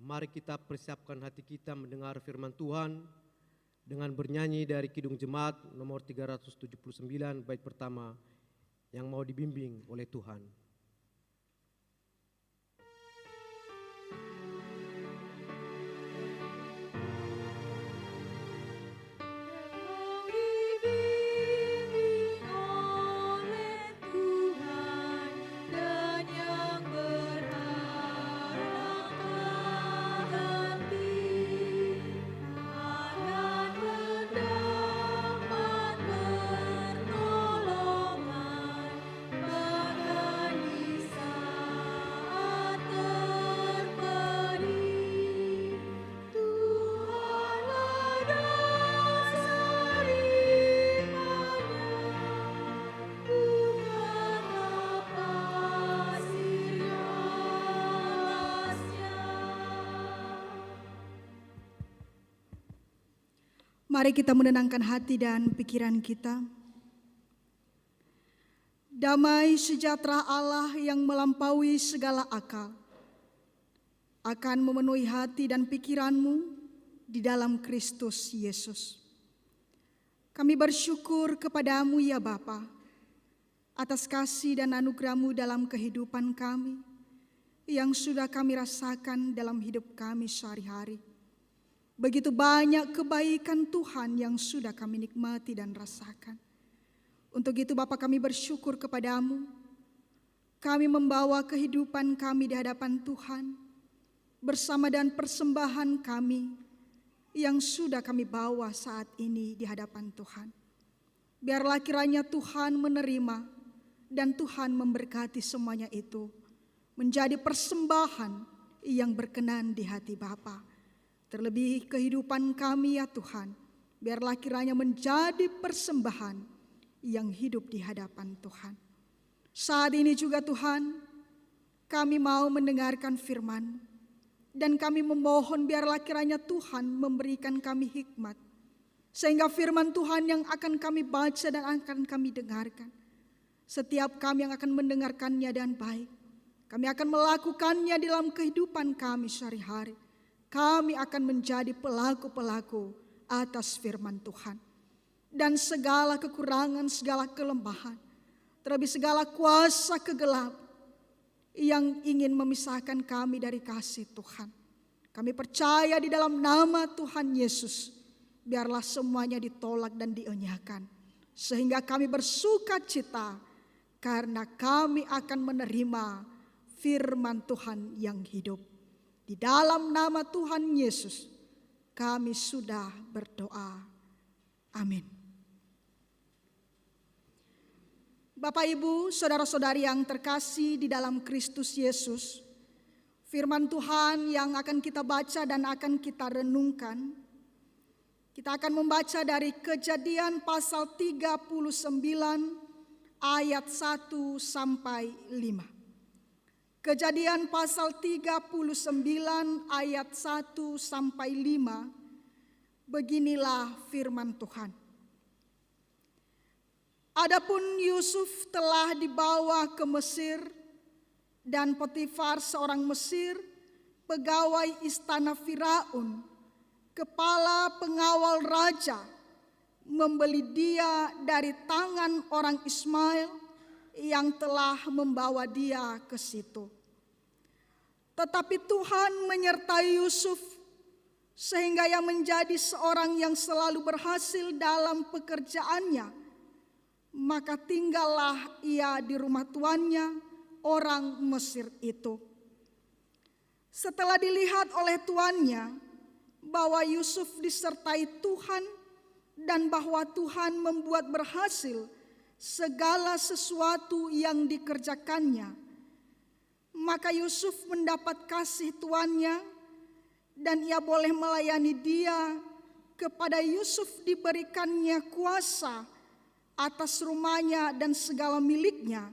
mari kita persiapkan hati kita mendengar firman Tuhan dengan bernyanyi dari Kidung Jemaat nomor 379 bait pertama yang mau dibimbing oleh Tuhan. Mari kita menenangkan hati dan pikiran kita. Damai sejahtera Allah yang melampaui segala akal akan memenuhi hati dan pikiranmu di dalam Kristus Yesus. Kami bersyukur kepadamu ya Bapa atas kasih dan anugerah-Mu dalam kehidupan kami yang sudah kami rasakan dalam hidup kami sehari-hari. Begitu banyak kebaikan Tuhan yang sudah kami nikmati dan rasakan. Untuk itu Bapa kami bersyukur kepadamu. Kami membawa kehidupan kami di hadapan Tuhan bersama dan persembahan kami yang sudah kami bawa saat ini di hadapan Tuhan. Biarlah kiranya Tuhan menerima dan Tuhan memberkati semuanya itu menjadi persembahan yang berkenan di hati Bapa. Terlebih kehidupan kami ya Tuhan, biarlah kiranya menjadi persembahan yang hidup di hadapan Tuhan. Saat ini juga Tuhan, kami mau mendengarkan firman-Mu. Dan kami memohon biarlah kiranya Tuhan memberikan kami hikmat. Sehingga firman Tuhan yang akan kami baca dan akan kami dengarkan. Setiap kami yang akan mendengarkannya dan baik. Kami akan melakukannya dalam kehidupan kami sehari-hari. Kami akan menjadi pelaku-pelaku atas firman Tuhan. Dan segala kekurangan, segala kelemahan, terlebih segala kuasa kegelapan yang ingin memisahkan kami dari kasih Tuhan. Kami percaya di dalam nama Tuhan Yesus, biarlah semuanya ditolak dan dienyahkan. Sehingga kami bersuka cita karena kami akan menerima firman Tuhan yang hidup. Di dalam nama Tuhan Yesus, kami sudah berdoa. Amin. Bapak, Ibu, saudara-saudari yang terkasih di dalam Kristus Yesus, firman Tuhan yang akan kita baca dan akan kita renungkan, kita akan membaca dari Kejadian pasal 39 ayat 1 sampai 5. Kejadian pasal 39 ayat 1 sampai 5, beginilah firman Tuhan. Adapun Yusuf telah dibawa ke Mesir dan Potifar seorang Mesir, pegawai istana Firaun, kepala pengawal raja, membeli dia dari tangan orang Ismail yang telah membawa dia ke situ. Tetapi Tuhan menyertai Yusuf sehingga ia menjadi seorang yang selalu berhasil dalam pekerjaannya. Maka tinggallah ia di rumah tuannya, orang Mesir itu. Setelah dilihat oleh tuannya bahwa Yusuf disertai Tuhan dan bahwa Tuhan membuat berhasil segala sesuatu yang dikerjakannya, maka Yusuf mendapat kasih tuannya dan ia boleh melayani dia. Kepada Yusuf diberikannya kuasa atas rumahnya dan segala miliknya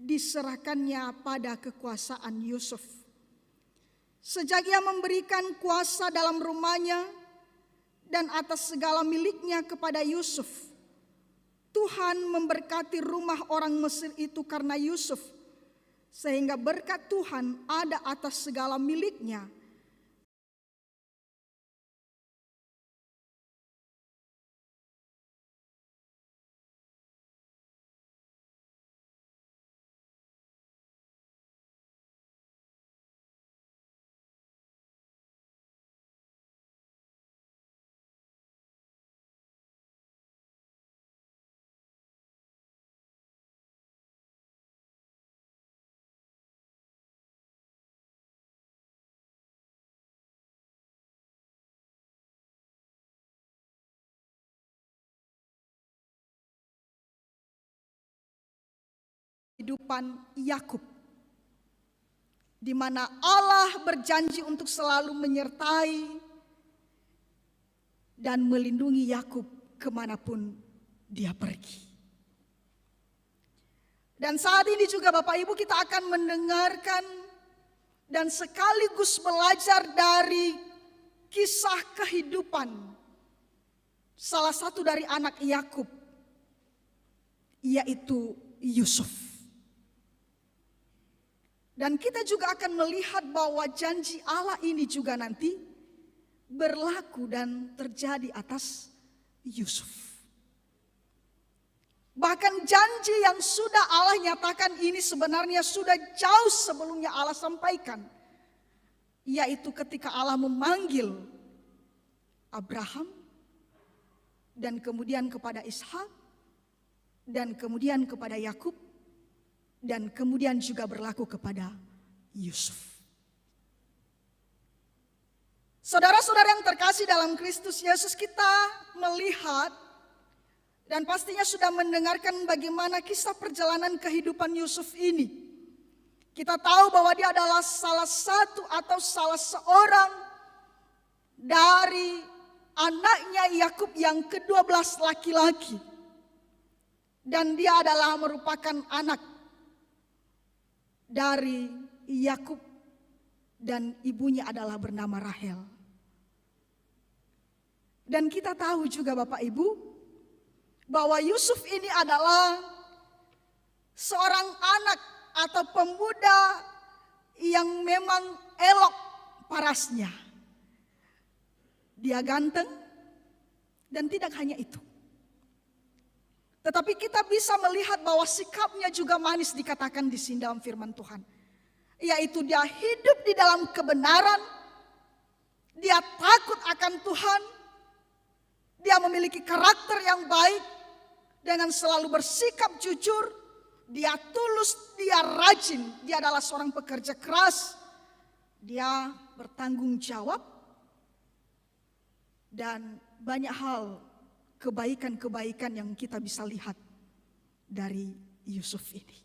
diserahkannya pada kekuasaan Yusuf. Sejak ia memberikan kuasa dalam rumahnya dan atas segala miliknya kepada Yusuf, Tuhan memberkati rumah orang Mesir itu karena Yusuf, sehingga berkat Tuhan ada atas segala miliknya. Kehidupan Yakub, di mana Allah berjanji untuk selalu menyertai dan melindungi Yakub kemanapun dia pergi. Dan saat ini juga Bapak Ibu kita akan mendengarkan dan sekaligus belajar dari kisah kehidupan salah satu dari anak Yakub, yaitu Yusuf. Dan kita juga akan melihat bahwa janji Allah ini juga nanti berlaku dan terjadi atas Yusuf. Bahkan janji yang sudah Allah nyatakan ini sebenarnya sudah jauh sebelumnya Allah sampaikan. Yaitu ketika Allah memanggil Abraham dan kemudian kepada Ishak dan kemudian kepada Yakub. Dan kemudian juga berlaku kepada Yusuf. Saudara-saudara yang terkasih dalam Kristus Yesus, kita melihat dan pastinya sudah mendengarkan bagaimana kisah perjalanan kehidupan Yusuf ini. Kita tahu bahwa dia adalah salah satu atau salah seorang dari anaknya Yakub yang ke-12 laki-laki. Dan dia adalah merupakan anak dari Yakub dan ibunya adalah bernama Rahel. Dan kita tahu juga Bapak Ibu bahwa Yusuf ini adalah seorang anak atau pemuda yang memang elok parasnya. Dia ganteng dan tidak hanya itu. Tetapi kita bisa melihat bahwa sikapnya juga manis dikatakan di sini dalam firman Tuhan. Yaitu dia hidup di dalam kebenaran, dia takut akan Tuhan, dia memiliki karakter yang baik, dengan selalu bersikap jujur, dia tulus, dia rajin, dia adalah seorang pekerja keras, dia bertanggung jawab, dan banyak hal kebaikan-kebaikan yang kita bisa lihat dari Yusuf ini.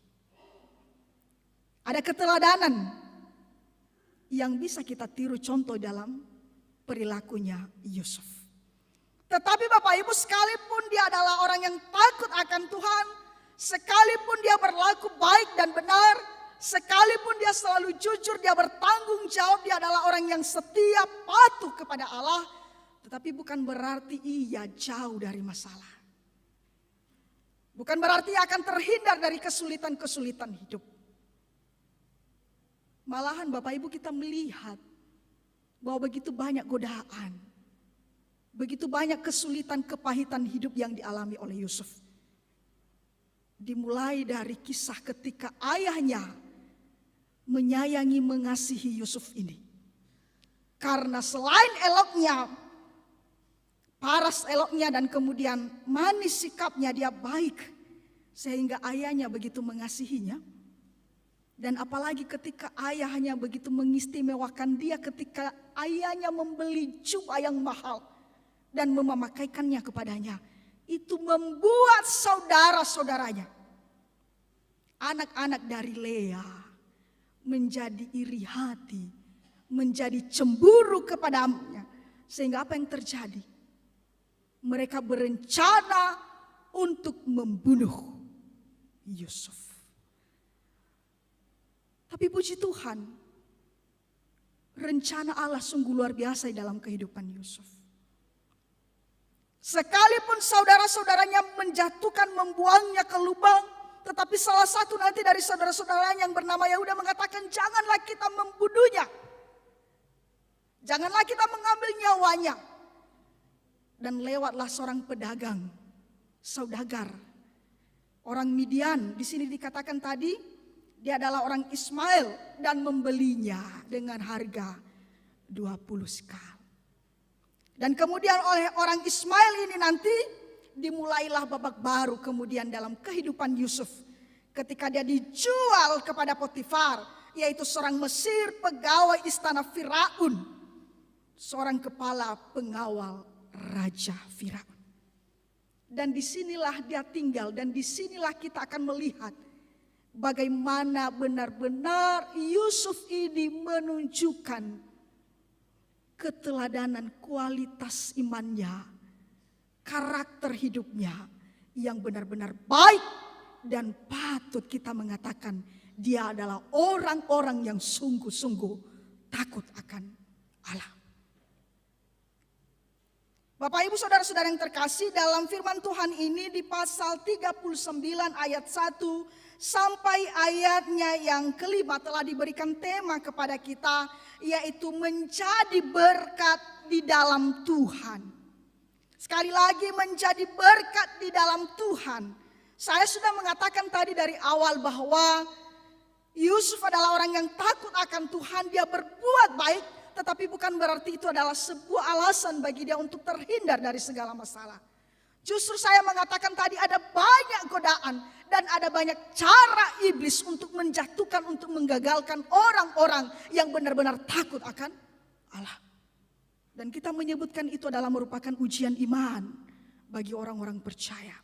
Ada keteladanan yang bisa kita tiru contoh dalam perilakunya Yusuf. Tetapi Bapak Ibu, sekalipun dia adalah orang yang takut akan Tuhan, sekalipun dia berlaku baik dan benar, sekalipun dia selalu jujur, dia bertanggung jawab, dia adalah orang yang setia, patuh kepada Allah, tetapi bukan berarti ia jauh dari masalah. Bukan berarti ia akan terhindar dari kesulitan-kesulitan hidup. Malahan Bapak Ibu kita melihat bahwa begitu banyak godaan, begitu banyak kesulitan, kepahitan hidup yang dialami oleh Yusuf. Dimulai dari kisah ketika ayahnya menyayangi, mengasihi Yusuf ini. Karena selain eloknya, paras eloknya dan kemudian manis sikapnya, dia baik. Sehingga ayahnya begitu mengasihinya. Dan apalagi ketika ayahnya begitu mengistimewakan dia, ketika ayahnya membeli jubah yang mahal dan memakaikannya kepadanya. Itu membuat saudara-saudaranya, anak-anak dari Lea, menjadi iri hati, menjadi cemburu kepadanya. Sehingga apa yang terjadi? Mereka berencana untuk membunuh Yusuf. Tapi puji Tuhan, rencana Allah sungguh luar biasa dalam kehidupan Yusuf. Sekalipun saudara-saudaranya menjatuhkan, membuangnya ke lubang, Tetapi salah satu nanti dari saudara-saudara yang bernama Yehuda mengatakan, janganlah kita membunuhnya. Janganlah kita mengambil nyawanya. Dan lewatlah seorang pedagang, saudagar, orang Midian. Di sini dikatakan tadi, dia adalah orang Ismail dan membelinya dengan harga 20 sekal. Dan kemudian oleh orang Ismail ini nanti dimulailah babak baru kemudian dalam kehidupan Yusuf. Ketika dia dijual kepada Potifar, yaitu seorang Mesir, pegawai istana Firaun. Seorang kepala pengawal Raja Firaun. Dan disinilah dia tinggal, dan disinilah kita akan melihat bagaimana benar-benar Yusuf ini menunjukkan keteladanan kualitas imannya, karakter hidupnya yang benar-benar baik, dan patut kita mengatakan dia adalah orang-orang yang sungguh-sungguh takut akan Allah. Bapak Ibu Saudara-saudara yang terkasih, dalam firman Tuhan ini di pasal 39 ayat 1 sampai ayatnya yang kelima telah diberikan tema kepada kita, yaitu menjadi berkat di dalam Tuhan. Sekali lagi, menjadi berkat di dalam Tuhan. Saya sudah mengatakan tadi dari awal bahwa Yusuf adalah orang yang takut akan Tuhan. Dia berbuat baik, tetapi bukan berarti itu adalah sebuah alasan bagi dia untuk terhindar dari segala masalah. Justru saya mengatakan tadi ada banyak godaan dan ada banyak cara iblis untuk menjatuhkan, untuk menggagalkan orang-orang yang benar-benar takut akan Allah. Dan kita menyebutkan itu adalah merupakan ujian iman bagi orang-orang percaya.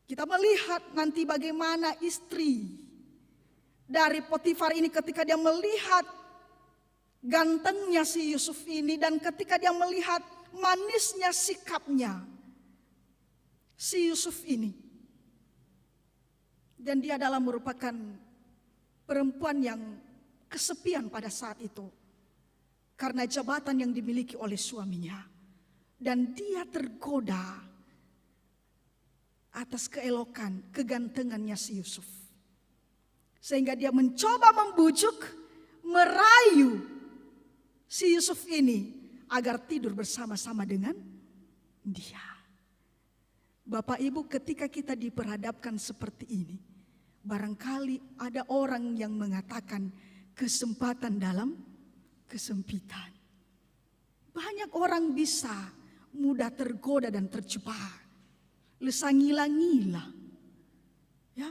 Kita melihat nanti bagaimana istri dari Potifar ini ketika dia melihat gantengnya si Yusuf ini, dan ketika dia melihat manisnya sikapnya si Yusuf ini. Dan dia adalah merupakan perempuan yang kesepian pada saat itu karena jabatan yang dimiliki oleh suaminya. Dan dia tergoda atas keelokan, kegantengannya si Yusuf. Sehingga dia mencoba membujuk, merayu si Yusuf ini agar tidur bersama-sama dengan dia. Bapak Ibu, ketika kita diperhadapkan seperti ini, barangkali ada orang yang mengatakan kesempatan dalam kesempitan. Banyak orang bisa mudah tergoda dan terjebak, lesangila-ngila. Ya,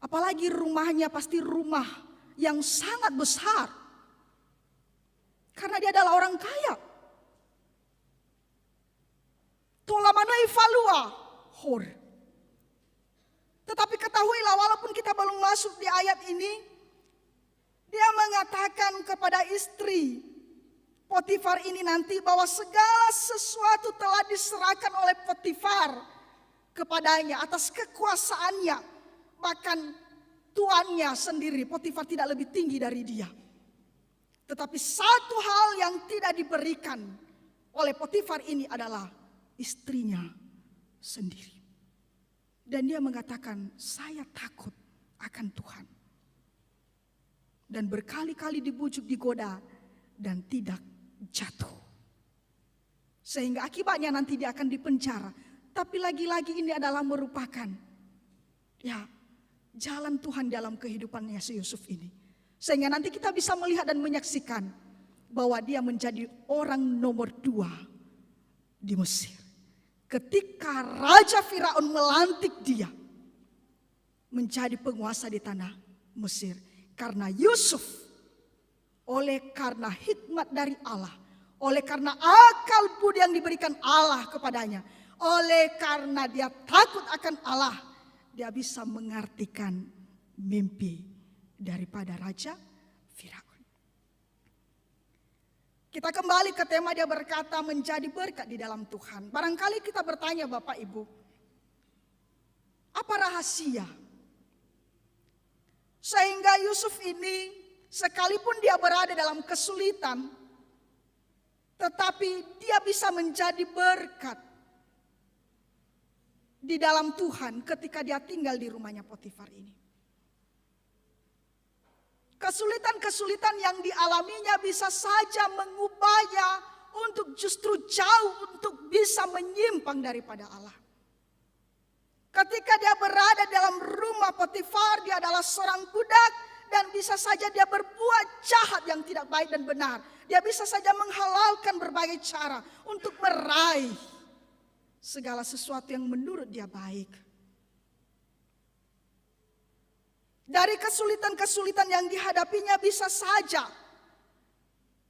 apalagi rumahnya pasti rumah yang sangat besar, karena dia adalah orang kaya. Tolamanai falua hor. Tetapi ketahuilah, walaupun kita belum masuk di ayat ini, dia mengatakan kepada istri Potifar ini nanti bahwa segala sesuatu telah diserahkan oleh Potifar kepadanya atas kekuasaannya. Bahkan tuannya sendiri, Potifar, tidak lebih tinggi dari dia. Tetapi satu hal yang tidak diberikan oleh Potifar ini adalah istrinya sendiri. Dan dia mengatakan, saya takut akan Tuhan. Dan berkali-kali dibujuk, digoda, dan tidak jatuh. Sehingga akibatnya nanti dia akan dipenjara. Tapi lagi-lagi ini adalah merupakan jalan Tuhan dalam kehidupannya si Yusuf ini. Sehingga nanti kita bisa melihat dan menyaksikan bahwa dia menjadi orang nomor 2 di Mesir. Ketika Raja Firaun melantik dia menjadi penguasa di tanah Mesir. Karena Yusuf, oleh karena hikmat dari Allah, oleh karena akal budi yang diberikan Allah kepadanya, oleh karena dia takut akan Allah, dia bisa mengartikan mimpi daripada Raja Firaun. Kita kembali ke tema, dia berkata menjadi berkat di dalam Tuhan. Barangkali kita bertanya Bapak Ibu, apa rahasia sehingga Yusuf ini sekalipun dia berada dalam kesulitan, tetapi dia bisa menjadi berkat di dalam Tuhan ketika dia tinggal di rumahnya Potifar ini. Kesulitan-kesulitan yang dialaminya bisa saja mengubahnya untuk justru jauh untuk bisa menyimpang daripada Allah. Ketika dia berada dalam rumah Potifar, dia adalah seorang budak dan bisa saja dia berbuat jahat yang tidak baik dan benar. Dia bisa saja menghalalkan berbagai cara untuk meraih segala sesuatu yang menurut dia baik. Dari kesulitan-kesulitan yang dihadapinya bisa saja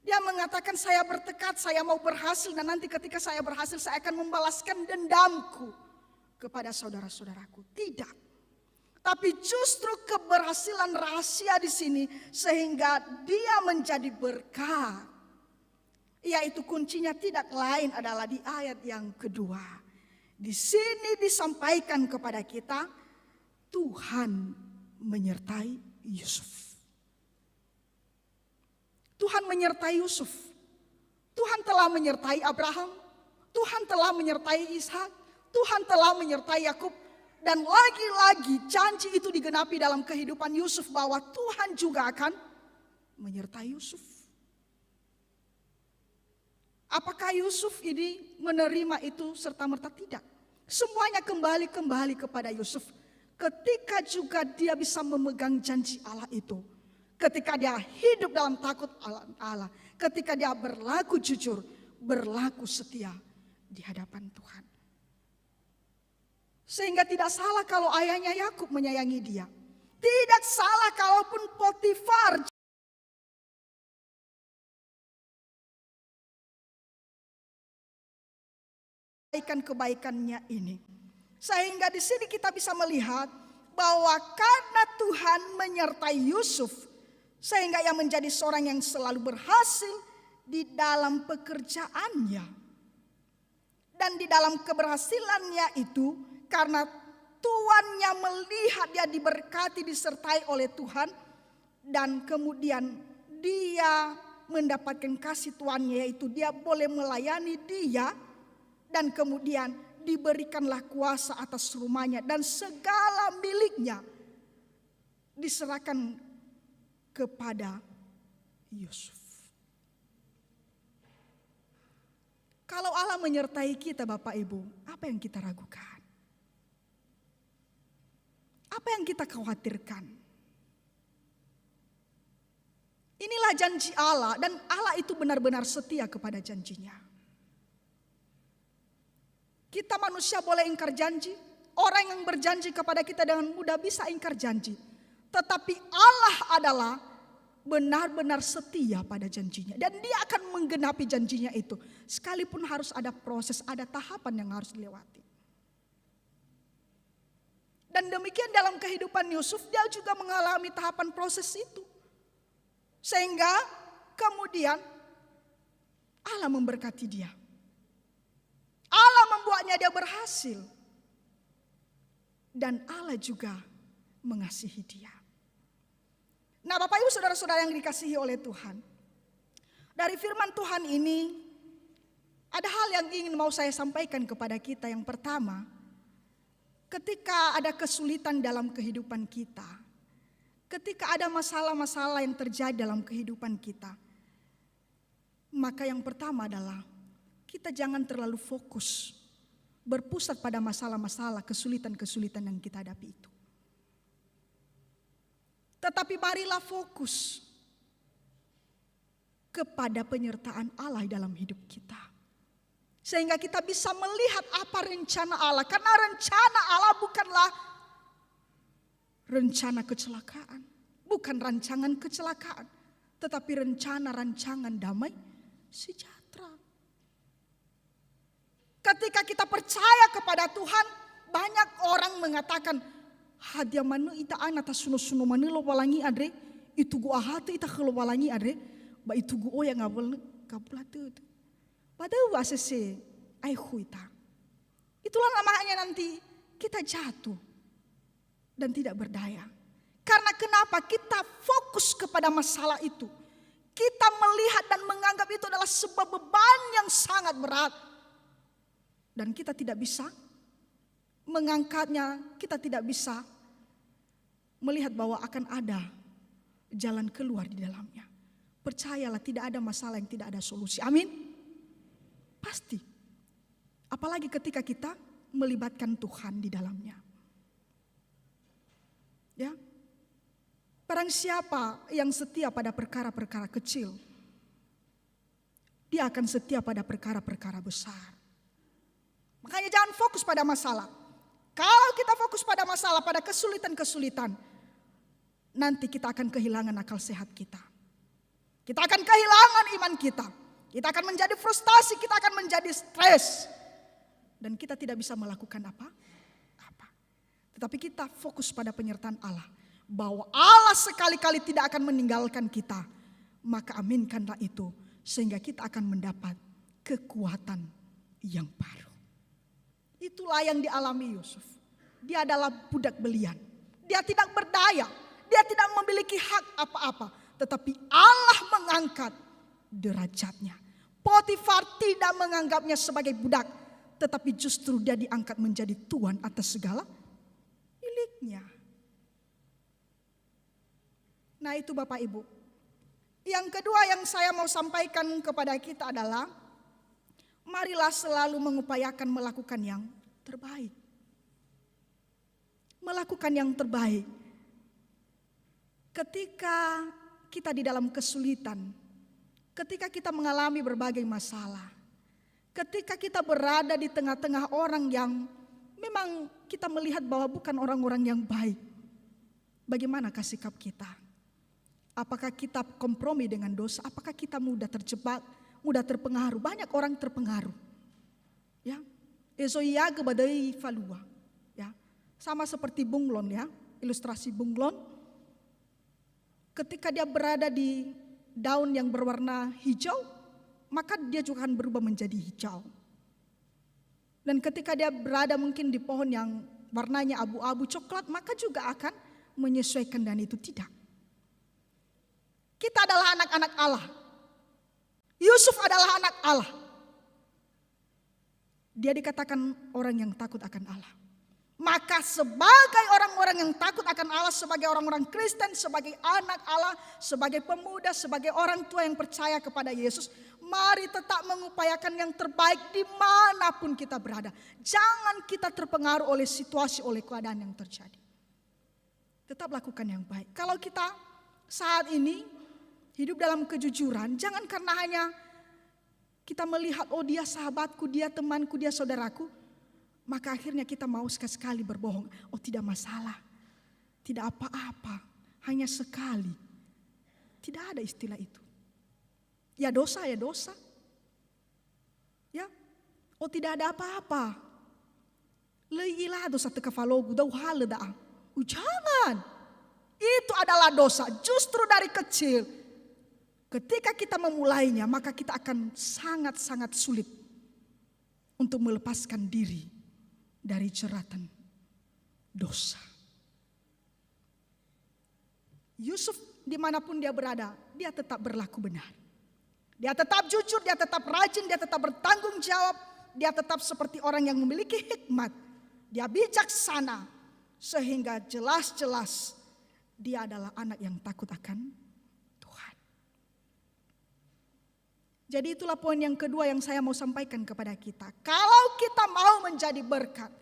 dia mengatakan, saya bertekad, saya mau berhasil, dan nanti ketika saya berhasil saya akan membalaskan dendamku kepada saudara-saudaraku. Tidak. Tapi justru keberhasilan rahasia di sini sehingga dia menjadi berkat. Yaitu kuncinya tidak lain adalah di ayat yang kedua. Di sini disampaikan kepada kita, Tuhan menyertai Yusuf. Tuhan menyertai Yusuf. Tuhan telah menyertai Abraham. Tuhan telah menyertai Ishak. Tuhan telah menyertai Yakub. Dan lagi-lagi janji itu digenapi dalam kehidupan Yusuf bahwa Tuhan juga akan menyertai Yusuf. Apakah Yusuf ini menerima itu serta-merta? Tidak. Semuanya kembali kepada Yusuf. Ketika juga dia bisa memegang janji Allah itu. Ketika dia hidup dalam takut Allah. Ketika dia berlaku jujur, berlaku setia di hadapan Tuhan. Sehingga tidak salah kalau ayahnya Yakub menyayangi dia. Tidak salah kalaupun Potifar kebaikannya ini. Sehingga di sini kita bisa melihat bahwa karena Tuhan menyertai Yusuf, sehingga ia menjadi seorang yang selalu berhasil di dalam pekerjaannya. Dan di dalam keberhasilannya itu, karena tuannya melihat dia diberkati, disertai oleh Tuhan, dan kemudian dia mendapatkan kasih tuannya, yaitu dia boleh melayani dia, dan kemudian diberikanlah kuasa atas rumahnya, dan segala miliknya diserahkan kepada Yusuf. Kalau Allah menyertai kita Bapak Ibu, apa yang kita ragukan? Apa yang kita khawatirkan? Inilah janji Allah, dan Allah itu benar-benar setia kepada janjinya. Kita manusia boleh ingkar janji. Orang yang berjanji kepada kita dengan mudah bisa ingkar janji. Tetapi Allah adalah benar-benar setia pada janjinya. Dan dia akan menggenapi janjinya itu. Sekalipun harus ada proses, ada tahapan yang harus dilewati. Dan demikian dalam kehidupan Yusuf, dia juga mengalami tahapan proses itu. Sehingga kemudian Allah memberkati dia. Allah membuatnya dia berhasil. Dan Allah juga mengasihi dia. Nah Bapak Ibu saudara-saudara yang dikasihi oleh Tuhan. Dari firman Tuhan ini, ada hal yang ingin mau saya sampaikan kepada kita. Yang pertama, ketika ada kesulitan dalam kehidupan kita, ketika ada masalah-masalah yang terjadi dalam kehidupan kita, maka yang pertama adalah kita jangan terlalu fokus, berpusat pada masalah-masalah, kesulitan-kesulitan yang kita hadapi itu. Tetapi marilah fokus kepada penyertaan Allah dalam hidup kita. Sehingga kita bisa melihat apa rencana Allah. Karena rencana Allah bukanlah rencana kecelakaan. Bukan rancangan kecelakaan. Tetapi rancangan damai sejahtera. Ketika kita percaya kepada Tuhan, banyak orang mengatakan, hadia manu ita anata sunu manu lo walangi adre, itu gua hati ita kalau walangi adre, ba itu gua yang ngabul kabulatu. Padahal wasese ai huita. Itulah namanya nanti kita jatuh dan tidak berdaya. Karena kenapa? Kita fokus kepada masalah itu. Kita melihat dan menganggap itu adalah sebuah beban yang sangat berat. Dan kita tidak bisa mengangkatnya, kita tidak bisa melihat bahwa akan ada jalan keluar di dalamnya. Percayalah, tidak ada masalah yang tidak ada solusi. Amin. Pasti. Apalagi ketika kita melibatkan Tuhan di dalamnya. Ya. Barang siapa yang setia pada perkara-perkara kecil, dia akan setia pada perkara-perkara besar. Makanya jangan fokus pada masalah. Kalau kita fokus pada masalah, pada kesulitan-kesulitan, nanti kita akan kehilangan akal sehat kita. Kita akan kehilangan iman kita. Kita akan menjadi frustasi, kita akan menjadi stres. Dan kita tidak bisa melakukan apa-apa. Tetapi kita fokus pada penyertaan Allah. Bahwa Allah sekali-kali tidak akan meninggalkan kita. Maka aminkanlah itu. Sehingga kita akan mendapat kekuatan yang baru. Itulah yang dialami Yusuf. Dia adalah budak belian. Dia tidak berdaya. Dia tidak memiliki hak apa-apa. Tetapi Allah mengangkat derajatnya. Potifar tidak menganggapnya sebagai budak. Tetapi justru dia diangkat menjadi tuan atas segala miliknya. Nah itu Bapak Ibu. Yang kedua yang saya mau sampaikan kepada kita adalah, marilah selalu mengupayakan melakukan yang terbaik. Melakukan yang terbaik. Ketika kita di dalam kesulitan, ketika kita mengalami berbagai masalah, ketika kita berada di tengah-tengah orang yang memang kita melihat bahwa bukan orang-orang yang baik, bagaimanakah sikap kita? Apakah kita kompromi dengan dosa? Apakah kita mudah terjebak, mudah terpengaruh? Banyak orang terpengaruh. Ya, ezoiaga badai falua. Ya, sama seperti bunglon ya, ilustrasi bunglon. Ketika dia berada di daun yang berwarna hijau, maka dia juga akan berubah menjadi hijau. Dan ketika dia berada mungkin di pohon yang warnanya abu-abu coklat, maka juga akan menyesuaikan, dan itu tidak. Kita adalah anak-anak Allah. Yusuf adalah anak Allah. Dia dikatakan orang yang takut akan Allah. Maka sebagai orang-orang yang takut akan Allah, sebagai orang-orang Kristen, sebagai anak Allah, sebagai pemuda, sebagai orang tua yang percaya kepada Yesus, mari tetap mengupayakan yang terbaik dimanapun kita berada. Jangan kita terpengaruh oleh situasi, oleh keadaan yang terjadi. Tetap lakukan yang baik. Kalau kita saat ini hidup dalam kejujuran, jangan karena hanya kita melihat, oh dia sahabatku, dia temanku, dia saudaraku, maka akhirnya kita mau sekali-sekali berbohong. Oh tidak masalah, tidak apa-apa, hanya sekali. Tidak ada istilah itu. Ya dosa, ya dosa. Ya, oh tidak ada apa-apa. Leilah dosa tekafalogu dau haleda. Jangan, itu adalah dosa. Justru dari kecil, ketika kita memulainya, maka kita akan sangat-sangat sulit untuk melepaskan diri dari jeratan dosa. Yusuf dimanapun dia berada, dia tetap berlaku benar. Dia tetap jujur, dia tetap rajin, dia tetap bertanggung jawab. Dia tetap seperti orang yang memiliki hikmat. Dia bijaksana, sehingga jelas-jelas dia adalah anak yang takut akan Tuhan. Jadi itulah poin yang kedua yang saya mau sampaikan kepada kita. Kalau kita mau menjadi berkat,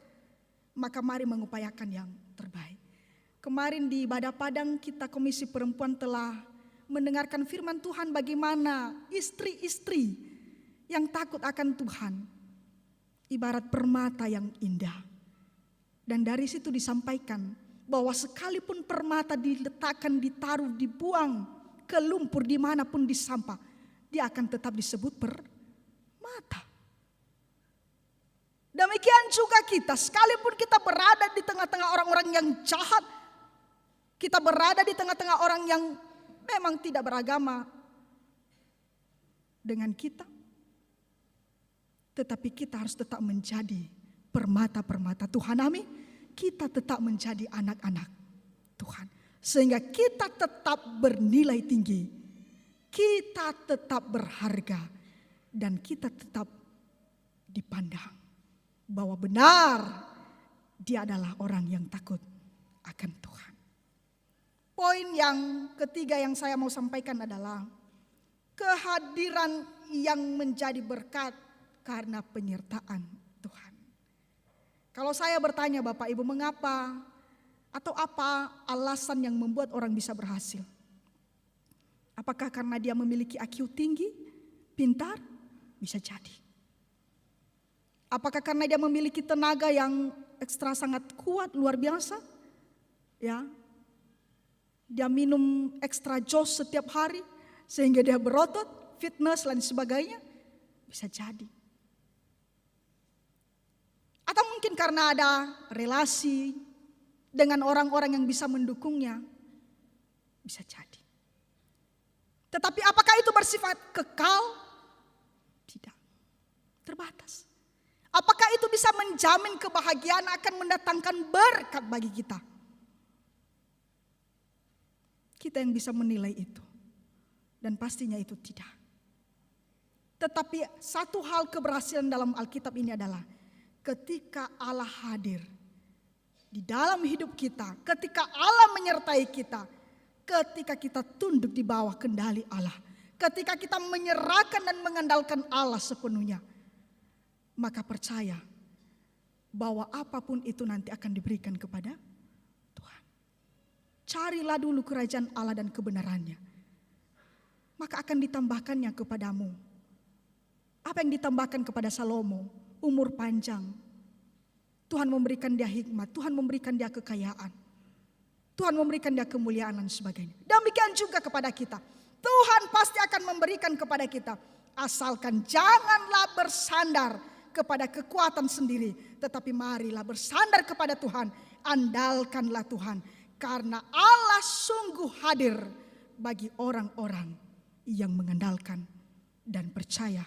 maka mari mengupayakan yang terbaik. Kemarin di ibadah Padang kita Komisi Perempuan telah mendengarkan firman Tuhan bagaimana istri-istri yang takut akan Tuhan ibarat permata yang indah. Dan dari situ disampaikan bahwa sekalipun permata diletakkan, ditaruh, dibuang ke lumpur dimanapun di sampah, dia akan tetap disebut permata. Demikian juga kita, sekalipun kita berada di tengah-tengah orang-orang yang jahat, kita berada di tengah-tengah orang yang memang tidak beragama dengan kita, tetapi kita harus tetap menjadi permata-permata Tuhan. Amin. Kita tetap menjadi anak-anak Tuhan, sehingga kita tetap bernilai tinggi, kita tetap berharga, dan kita tetap dipandang bahwa benar dia adalah orang yang takut akan Tuhan. Poin yang ketiga yang saya mau sampaikan adalah kehadiran yang menjadi berkat karena penyertaan Tuhan. Kalau saya bertanya Bapak Ibu, mengapa atau apa alasan yang membuat orang bisa berhasil? Apakah karena dia memiliki IQ tinggi, pintar? Bisa jadi. Apakah karena dia memiliki tenaga yang ekstra sangat kuat, luar biasa? Ya. Dia minum ekstra jos setiap hari sehingga dia berotot, fitness dan sebagainya. Bisa jadi. Atau mungkin karena ada relasi dengan orang-orang yang bisa mendukungnya. Bisa jadi. Tetapi apakah itu bersifat kekal? Tidak. Terbatas. Apakah itu bisa menjamin kebahagiaan akan mendatangkan berkat bagi kita? Kita yang bisa menilai itu. Dan pastinya itu tidak. Tetapi satu hal keberhasilan dalam Alkitab ini adalah ketika Allah hadir di dalam hidup kita, ketika Allah menyertai kita, ketika kita tunduk di bawah kendali Allah, ketika kita menyerahkan dan mengandalkan Allah sepenuhnya, maka percaya bahwa apapun itu nanti akan diberikan kepada Tuhan. Carilah dulu kerajaan Allah dan kebenarannya, maka akan ditambahkannya kepadamu. Apa yang ditambahkan kepada Salomo? Umur panjang. Tuhan memberikan dia hikmat, Tuhan memberikan dia kekayaan, Tuhan memberikan dia kemuliaan dan sebagainya. Demikian juga kepada kita. Tuhan pasti akan memberikan kepada kita, asalkan janganlah bersandar kepada kekuatan sendiri, tetapi marilah bersandar kepada Tuhan, andalkanlah Tuhan, karena Allah sungguh hadir bagi orang-orang yang mengandalkan dan percaya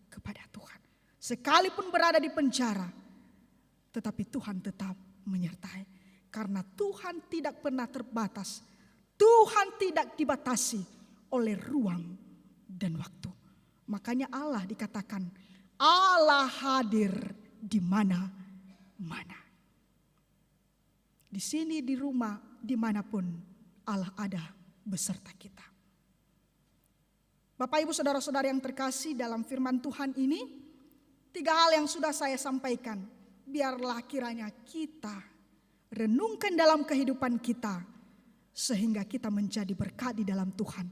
kepada Tuhan. Sekalipun berada di penjara, tetapi Tuhan tetap menyertai. Karena Tuhan tidak pernah terbatas. Tuhan tidak dibatasi oleh ruang dan waktu. Makanya Allah dikatakan Allah hadir di mana-mana. Di sini, di rumah, dimanapun Allah ada beserta kita. Bapak Ibu Saudara-saudara yang terkasih, dalam firman Tuhan ini 3 hal yang sudah saya sampaikan. Biarlah kiranya kita renungkan dalam kehidupan kita sehingga kita menjadi berkat di dalam Tuhan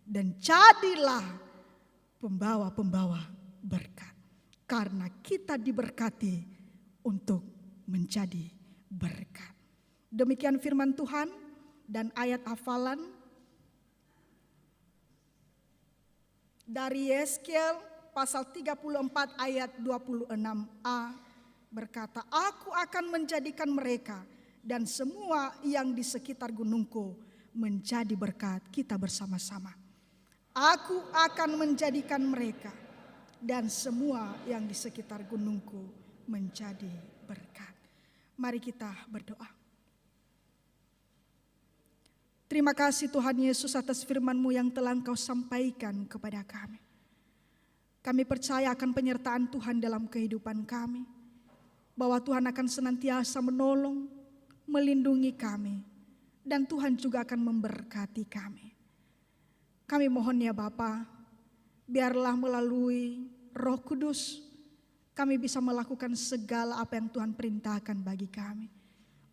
dan jadilah pembawa-pembawa berkat. Karena kita diberkati untuk menjadi berkat. Demikian firman Tuhan dan ayat hafalan dari Yeskiel pasal 34 ayat 26a berkata, aku akan menjadikan mereka dan semua yang di sekitar gunungku menjadi berkat kita bersama-sama. Aku akan menjadikan mereka dan semua yang di sekitar gunungku menjadi berkat. Mari kita berdoa. Terima kasih Tuhan Yesus atas firman-Mu yang telah Engkau sampaikan kepada kami. Kami percaya akan penyertaan Tuhan dalam kehidupan kami. Bahwa Tuhan akan senantiasa menolong, melindungi kami. Dan Tuhan juga akan memberkati kami. Kami mohon ya Bapa, biarlah melalui Roh Kudus kami bisa melakukan segala apa yang Tuhan perintahkan bagi kami.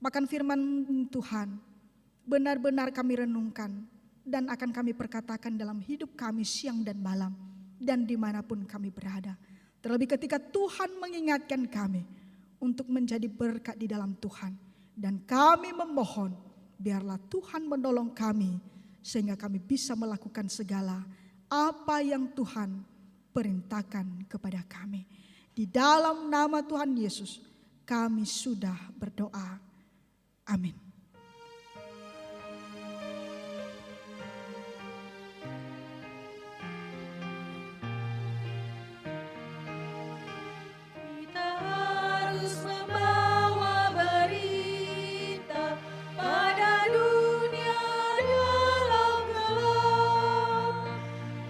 Bahkan firman Tuhan benar-benar kami renungkan dan akan kami perkatakan dalam hidup kami siang dan malam dan dimanapun kami berada. Terlebih ketika Tuhan mengingatkan kami untuk menjadi berkat di dalam Tuhan. Dan kami memohon biarlah Tuhan menolong kami sehingga kami bisa melakukan segala apa yang Tuhan perintahkan kepada kami. Di dalam nama Tuhan Yesus kami sudah berdoa. Amin. Kita harus membawa berita pada dunia dalam gelap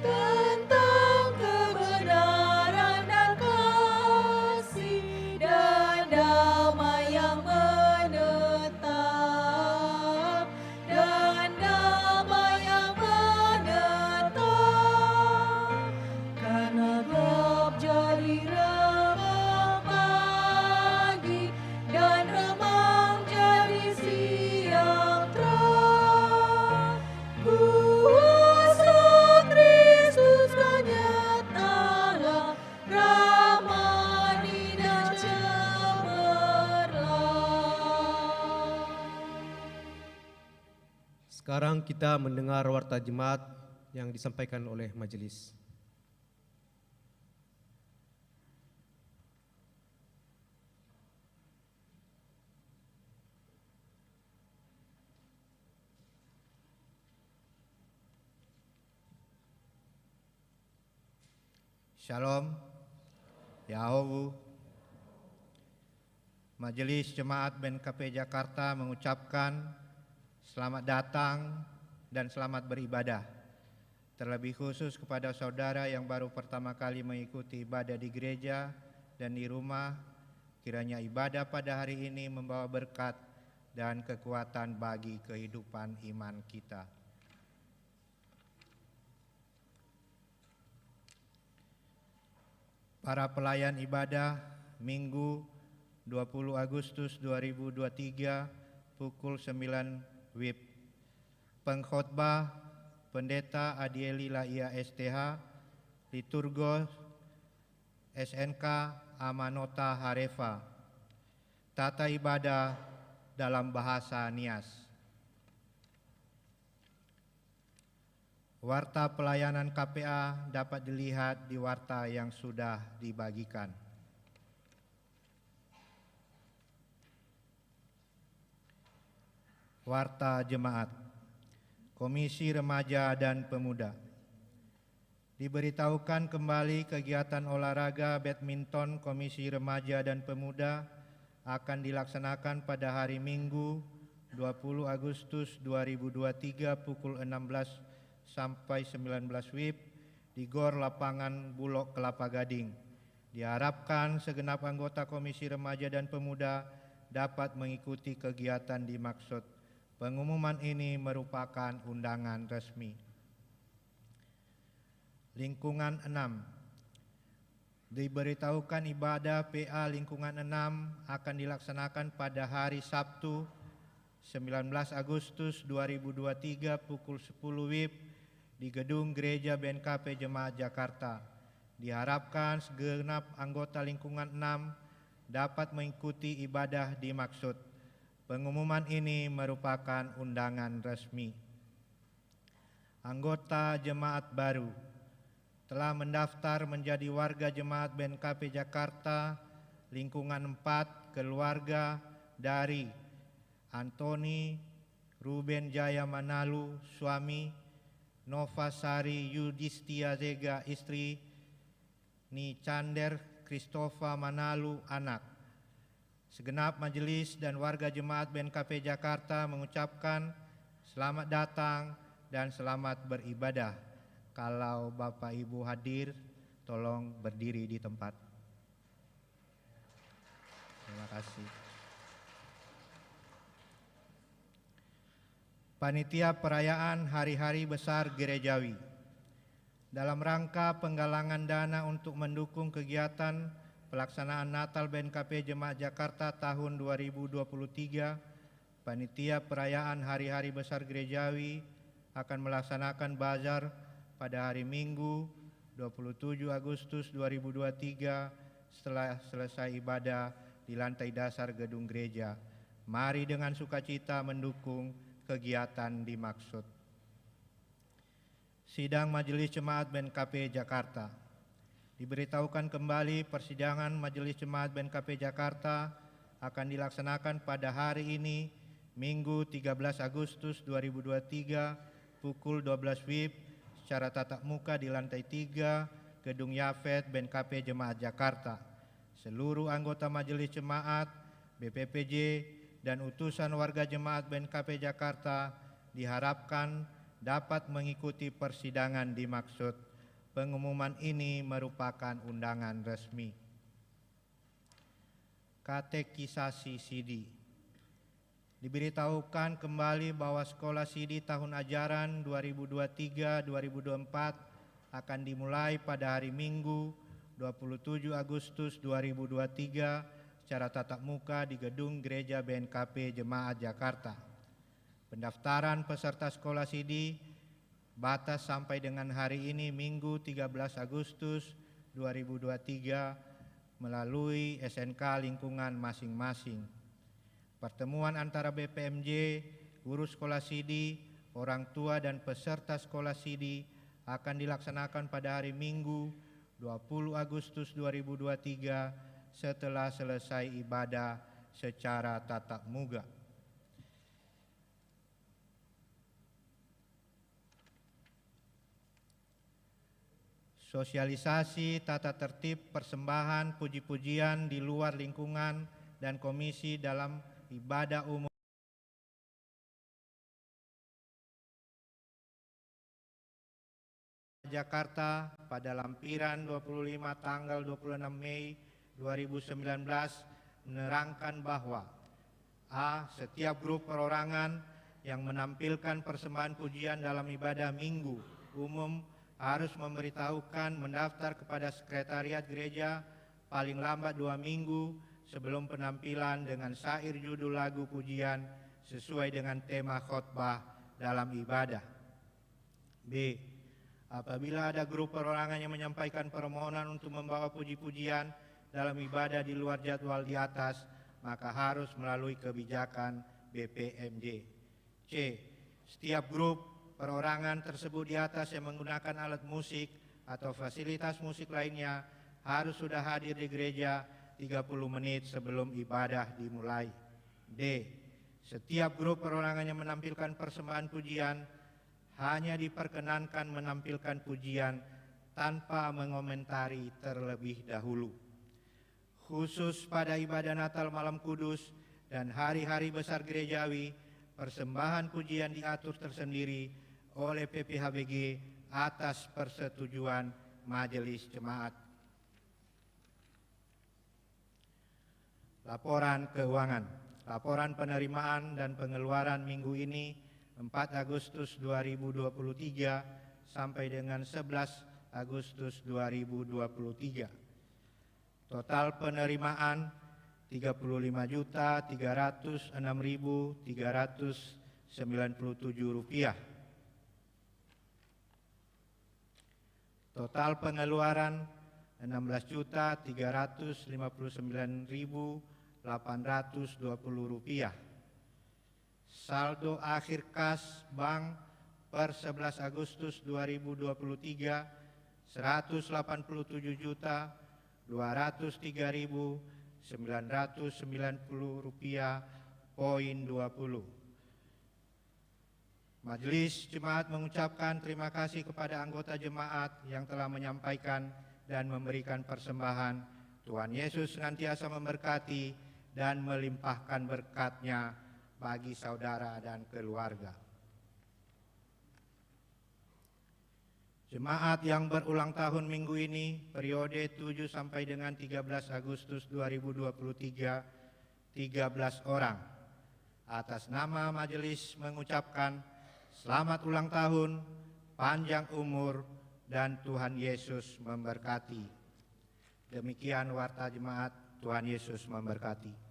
tentang kebenaran dan kasih dan damai yang Sekarang kita mendengar warta jemaat yang disampaikan oleh majelis. Shalom, Yahowu. Majelis Jemaat BNKP Jakarta mengucapkan selamat datang dan selamat beribadah. Terlebih khusus kepada saudara yang baru pertama kali mengikuti ibadah di gereja dan di rumah, kiranya ibadah pada hari ini membawa berkat dan kekuatan bagi kehidupan iman kita. Para pelayan ibadah Minggu 20 Agustus 2023 pukul 9 WIB. Pengkhotbah Pendeta Adieli Laia STH, Liturgos SNK Amanota Harefa. Tata ibadah dalam bahasa Nias. Warta pelayanan KPA dapat dilihat di warta yang sudah dibagikan. Warta Jemaat Komisi Remaja dan Pemuda. Diberitahukan kembali kegiatan olahraga badminton Komisi Remaja dan Pemuda akan dilaksanakan pada hari Minggu 20 Agustus 2023 pukul 16 sampai 19 WIB di GOR Lapangan Bulog Kelapa Gading. Diharapkan segenap anggota Komisi Remaja dan Pemuda dapat mengikuti kegiatan dimaksud. Pengumuman ini merupakan undangan resmi. Lingkungan 6. Diberitahukan ibadah PA Lingkungan 6 akan dilaksanakan pada hari Sabtu 19 Agustus 2023 pukul 10 WIB di Gedung Gereja BNKP Jemaat Jakarta. Diharapkan segenap anggota lingkungan 6 dapat mengikuti ibadah dimaksud. Pengumuman ini merupakan undangan resmi. Anggota jemaat baru telah mendaftar menjadi warga jemaat BNKP Jakarta lingkungan 4 keluarga dari Antoni Ruben Jaya Manalu suami, Nova Sari Yudhistia Zega istri, Nicander Christopher Manalu anak. Segenap majelis dan warga jemaat BNKP Jakarta mengucapkan selamat datang dan selamat beribadah. Kalau Bapak Ibu hadir, tolong berdiri di tempat. Terima kasih. Panitia Perayaan Hari-Hari Besar Gerejawi. Dalam rangka penggalangan dana untuk mendukung kegiatan pelaksanaan Natal BNKP Jemaat Jakarta tahun 2023, Panitia Perayaan Hari-Hari Besar Gerejawi akan melaksanakan bazar pada hari Minggu 27 Agustus 2023 setelah selesai ibadah di lantai dasar gedung gereja. Mari dengan sukacita mendukung kegiatan dimaksud. Sidang Majelis Jemaat BNKP Jakarta. Diberitahukan kembali persidangan Majelis Jemaat BNKP Jakarta akan dilaksanakan pada hari ini Minggu 13 Agustus 2023 pukul 12 WIB secara tatap muka di lantai 3 Gedung Yafet BNKP Jemaat Jakarta. Seluruh anggota Majelis Jemaat, BPPJ, dan utusan warga jemaat BNKP Jakarta diharapkan dapat mengikuti persidangan dimaksud. Pengumuman ini merupakan undangan resmi. Katekisasi Sidi. Diberitahukan kembali bahwa sekolah Sidi tahun ajaran 2023-2024 akan dimulai pada hari Minggu 27 Agustus 2023 secara tatap muka di Gedung Gereja BNKP Jemaat Jakarta. Pendaftaran peserta sekolah Sidi batas sampai dengan hari ini Minggu 13 Agustus 2023 melalui SNK lingkungan masing-masing. Pertemuan antara BPMJ, guru sekolah Sidi, orang tua dan peserta sekolah sidi akan dilaksanakan pada hari Minggu 20 Agustus 2023 setelah selesai ibadah secara tatap muka. Sosialisasi tata tertib persembahan puji-pujian di luar lingkungan dan komisi dalam ibadah umum Jakarta pada lampiran 25 tanggal 26 Mei 2019 menerangkan bahwa A. Setiap grup perorangan yang menampilkan persembahan pujian dalam ibadah minggu umum harus memberitahukan mendaftar kepada sekretariat gereja paling lambat 2 minggu sebelum penampilan dengan syair judul lagu pujian sesuai dengan tema khotbah dalam ibadah. B. Apabila ada grup perorangan yang menyampaikan permohonan untuk membawa puji-pujian dalam ibadah di luar jadwal di atas, maka harus melalui kebijakan BPMJ. C. Setiap grup perorangan tersebut di atas yang menggunakan alat musik atau fasilitas musik lainnya harus sudah hadir di gereja 30 menit sebelum ibadah dimulai. D. Setiap grup perorangan yang menampilkan persembahan pujian hanya diperkenankan menampilkan pujian tanpa mengomentari terlebih dahulu. Khusus pada ibadah Natal Malam Kudus dan hari-hari besar gerejawi, persembahan pujian diatur tersendiri oleh PPHBG atas persetujuan Majelis Jemaat. Laporan keuangan. Laporan penerimaan dan pengeluaran minggu ini 4 Agustus 2023 sampai dengan 11 Agustus 2023. Total penerimaan Rp35.306.397. Total pengeluaran Rp16.359.820. Saldo akhir kas bank per 11 Agustus 2023 Rp187.203.990.20. Majelis Jemaat mengucapkan terima kasih kepada anggota jemaat yang telah menyampaikan dan memberikan persembahan. Tuhan Yesus senantiasa memberkati dan melimpahkan berkat-Nya bagi saudara dan keluarga. Jemaat yang berulang tahun minggu ini periode 7 sampai dengan 13 Agustus 2023 13 orang. Atas nama majelis mengucapkan selamat ulang tahun, panjang umur, dan Tuhan Yesus memberkati. Demikian warta jemaat, Tuhan Yesus memberkati.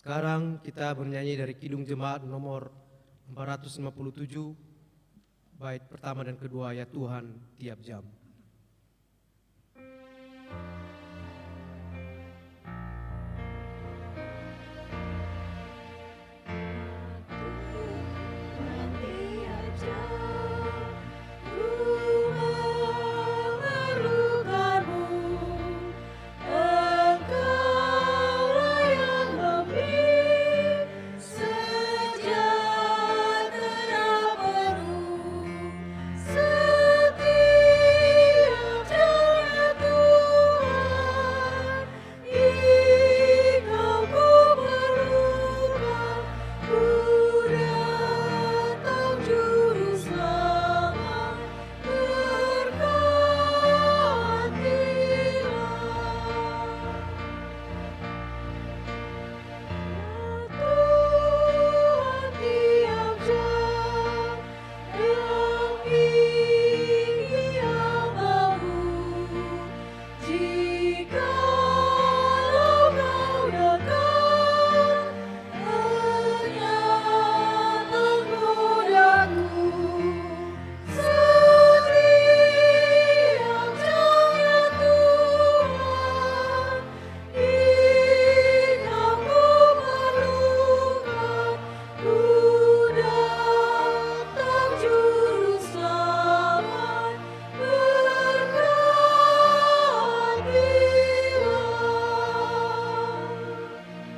Sekarang kita bernyanyi dari Kidung Jemaat nomor 457, bait pertama dan kedua, ya Tuhan tiap jam. Setia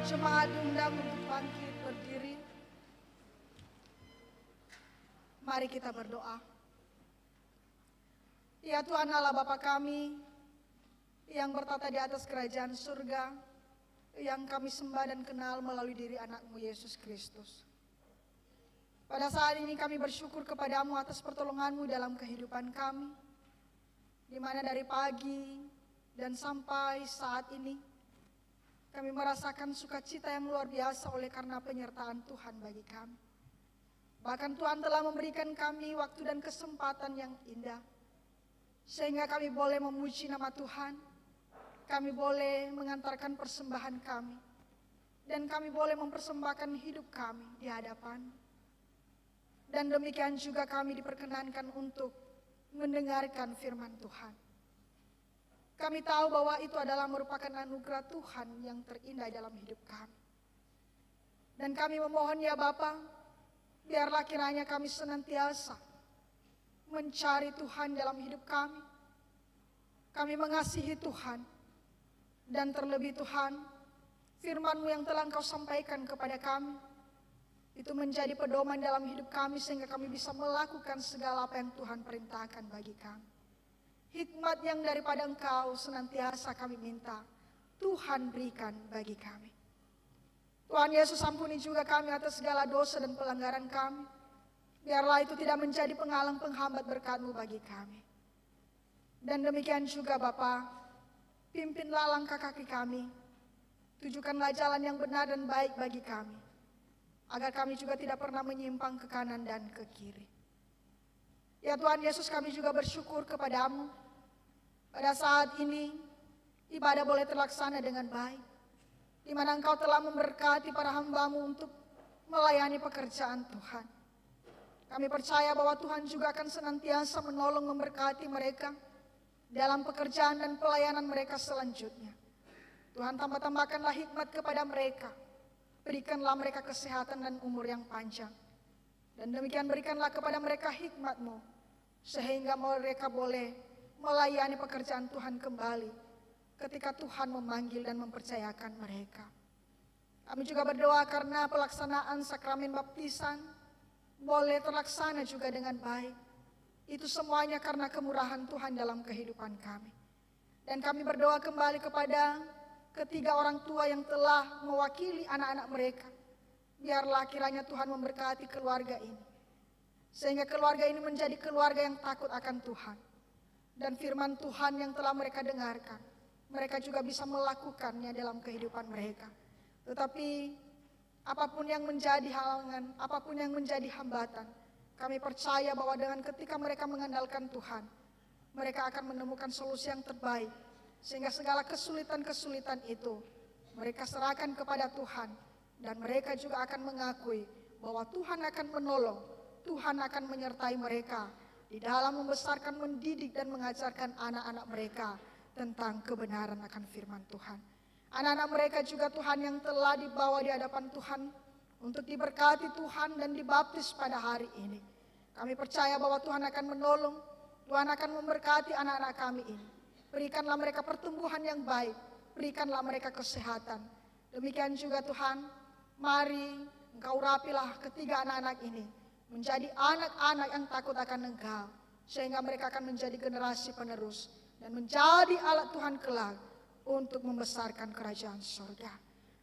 Jemaat diundang untuk bangkit berdiri. Mari kita berdoa. Ya Tuhan Allah Bapa kami yang bertata di atas kerajaan surga, yang kami sembah dan kenal melalui diri anak-Mu Yesus Kristus. Pada saat ini kami bersyukur kepadamu atas pertolongan-Mu dalam kehidupan kami, di mana dari pagi dan sampai saat ini kami merasakan sukacita yang luar biasa oleh karena penyertaan Tuhan bagi kami. Bahkan Tuhan telah memberikan kami waktu dan kesempatan yang indah, sehingga kami boleh memuji nama Tuhan, kami boleh mengantarkan persembahan kami, dan kami boleh mempersembahkan hidup kami di hadapan. Dan demikian juga kami diperkenankan untuk mendengarkan firman Tuhan. Kami tahu bahwa itu adalah merupakan anugerah Tuhan yang terindah dalam hidup kami. Dan kami memohon ya Bapa, biarlah kiranya kami senantiasa mencari Tuhan dalam hidup kami. Kami mengasihi Tuhan. Dan terlebih Tuhan, firman-Mu yang telah Engkau sampaikan kepada kami, itu menjadi pedoman dalam hidup kami sehingga kami bisa melakukan segala apa yang Tuhan perintahkan bagi kami. Hikmat yang daripada Engkau senantiasa kami minta, Tuhan berikan bagi kami. Tuhan Yesus, ampuni juga kami atas segala dosa dan pelanggaran kami. Biarlah itu tidak menjadi penghalang penghambat berkat-Mu bagi kami. Dan demikian juga Bapa, pimpinlah langkah kaki kami, tujukanlah jalan yang benar dan baik bagi kami, agar kami juga tidak pernah menyimpang ke kanan dan ke kiri. Ya Tuhan Yesus, kami juga bersyukur kepadamu. Pada saat ini, ibadah boleh terlaksana dengan baik, di mana Engkau telah memberkati para hamba-Mu untuk melayani pekerjaan Tuhan. Kami percaya bahwa Tuhan juga akan senantiasa menolong memberkati mereka dalam pekerjaan dan pelayanan mereka selanjutnya. Tuhan, tambah-tambahkanlah hikmat kepada mereka. Berikanlah mereka kesehatan dan umur yang panjang. Dan demikian berikanlah kepada mereka hikmat-Mu, sehingga mereka boleh melayani pekerjaan Tuhan kembali ketika Tuhan memanggil dan mempercayakan mereka. Kami juga berdoa karena pelaksanaan sakramen baptisan boleh terlaksana juga dengan baik. Itu semuanya karena kemurahan Tuhan dalam kehidupan kami. Dan kami berdoa kembali kepada ketiga orang tua yang telah mewakili anak-anak mereka. Biarlah kiranya Tuhan memberkati keluarga ini, sehingga keluarga ini menjadi keluarga yang takut akan Tuhan. Dan firman Tuhan yang telah mereka dengarkan, mereka juga bisa melakukannya dalam kehidupan mereka. Tetapi apapun yang menjadi halangan, apapun yang menjadi hambatan, kami percaya bahwa dengan ketika mereka mengandalkan Tuhan, mereka akan menemukan solusi yang terbaik. Sehingga segala kesulitan-kesulitan itu mereka serahkan kepada Tuhan. Dan mereka juga akan mengakui bahwa Tuhan akan menolong, Tuhan akan menyertai mereka di dalam membesarkan, mendidik dan mengajarkan anak-anak mereka tentang kebenaran akan firman Tuhan. Anak-anak mereka juga Tuhan yang telah dibawa di hadapan Tuhan untuk diberkati Tuhan dan dibaptis pada hari ini. Kami percaya bahwa Tuhan akan menolong, Tuhan akan memberkati anak-anak kami ini. Berikanlah mereka pertumbuhan yang baik, berikanlah mereka kesehatan. Demikian juga Tuhan, mari Engkau rapilah ketiga anak-anak ini menjadi anak-anak yang takut akan Engkau, sehingga mereka akan menjadi generasi penerus dan menjadi alat Tuhan kelak untuk membesarkan kerajaan surga.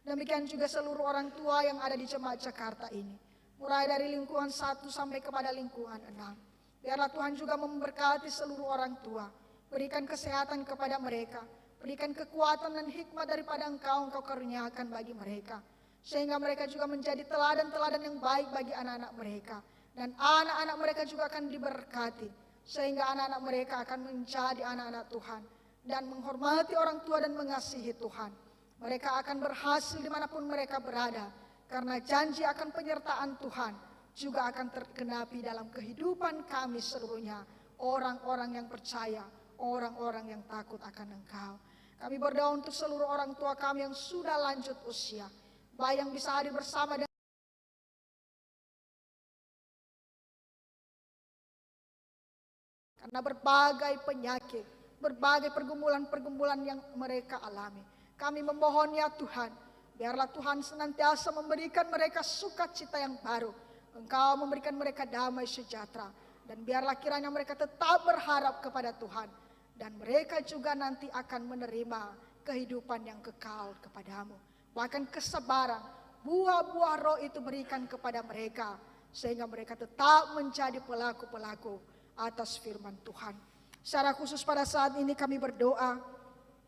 Demikian juga seluruh orang tua yang ada di jemaat Jakarta ini, mulai dari lingkungan 1 sampai kepada lingkungan 6. Biarlah Tuhan juga memberkati seluruh orang tua, berikan kesehatan kepada mereka, berikan kekuatan dan hikmat daripada Engkau karuniakan bagi mereka, sehingga mereka juga menjadi teladan-teladan yang baik bagi anak-anak mereka. Dan anak-anak mereka juga akan diberkati, sehingga anak-anak mereka akan menjadi anak-anak Tuhan dan menghormati orang tua dan mengasihi Tuhan. Mereka akan berhasil dimanapun mereka berada, karena janji akan penyertaan Tuhan juga akan tergenapi dalam kehidupan kami seluruhnya. Orang-orang yang percaya, orang-orang yang takut akan Engkau. Kami berdoa untuk seluruh orang tua kami yang sudah lanjut usia, baik yang bisa hadir bersama dengan karena berbagai penyakit, berbagai pergumulan-pergumulan yang mereka alami. Kami memohon ya Tuhan, Biarlah Tuhan senantiasa memberikan mereka sukacita yang baru. Engkau memberikan mereka damai sejahtera. Dan biarlah kiranya mereka tetap berharap kepada Tuhan. Dan mereka juga nanti akan menerima kehidupan yang kekal kepadamu. Bahkan kesabaran, buah-buah roh itu berikan kepada mereka. Sehingga mereka tetap menjadi pelaku-pelaku atas firman Tuhan. Secara khusus pada saat ini kami berdoa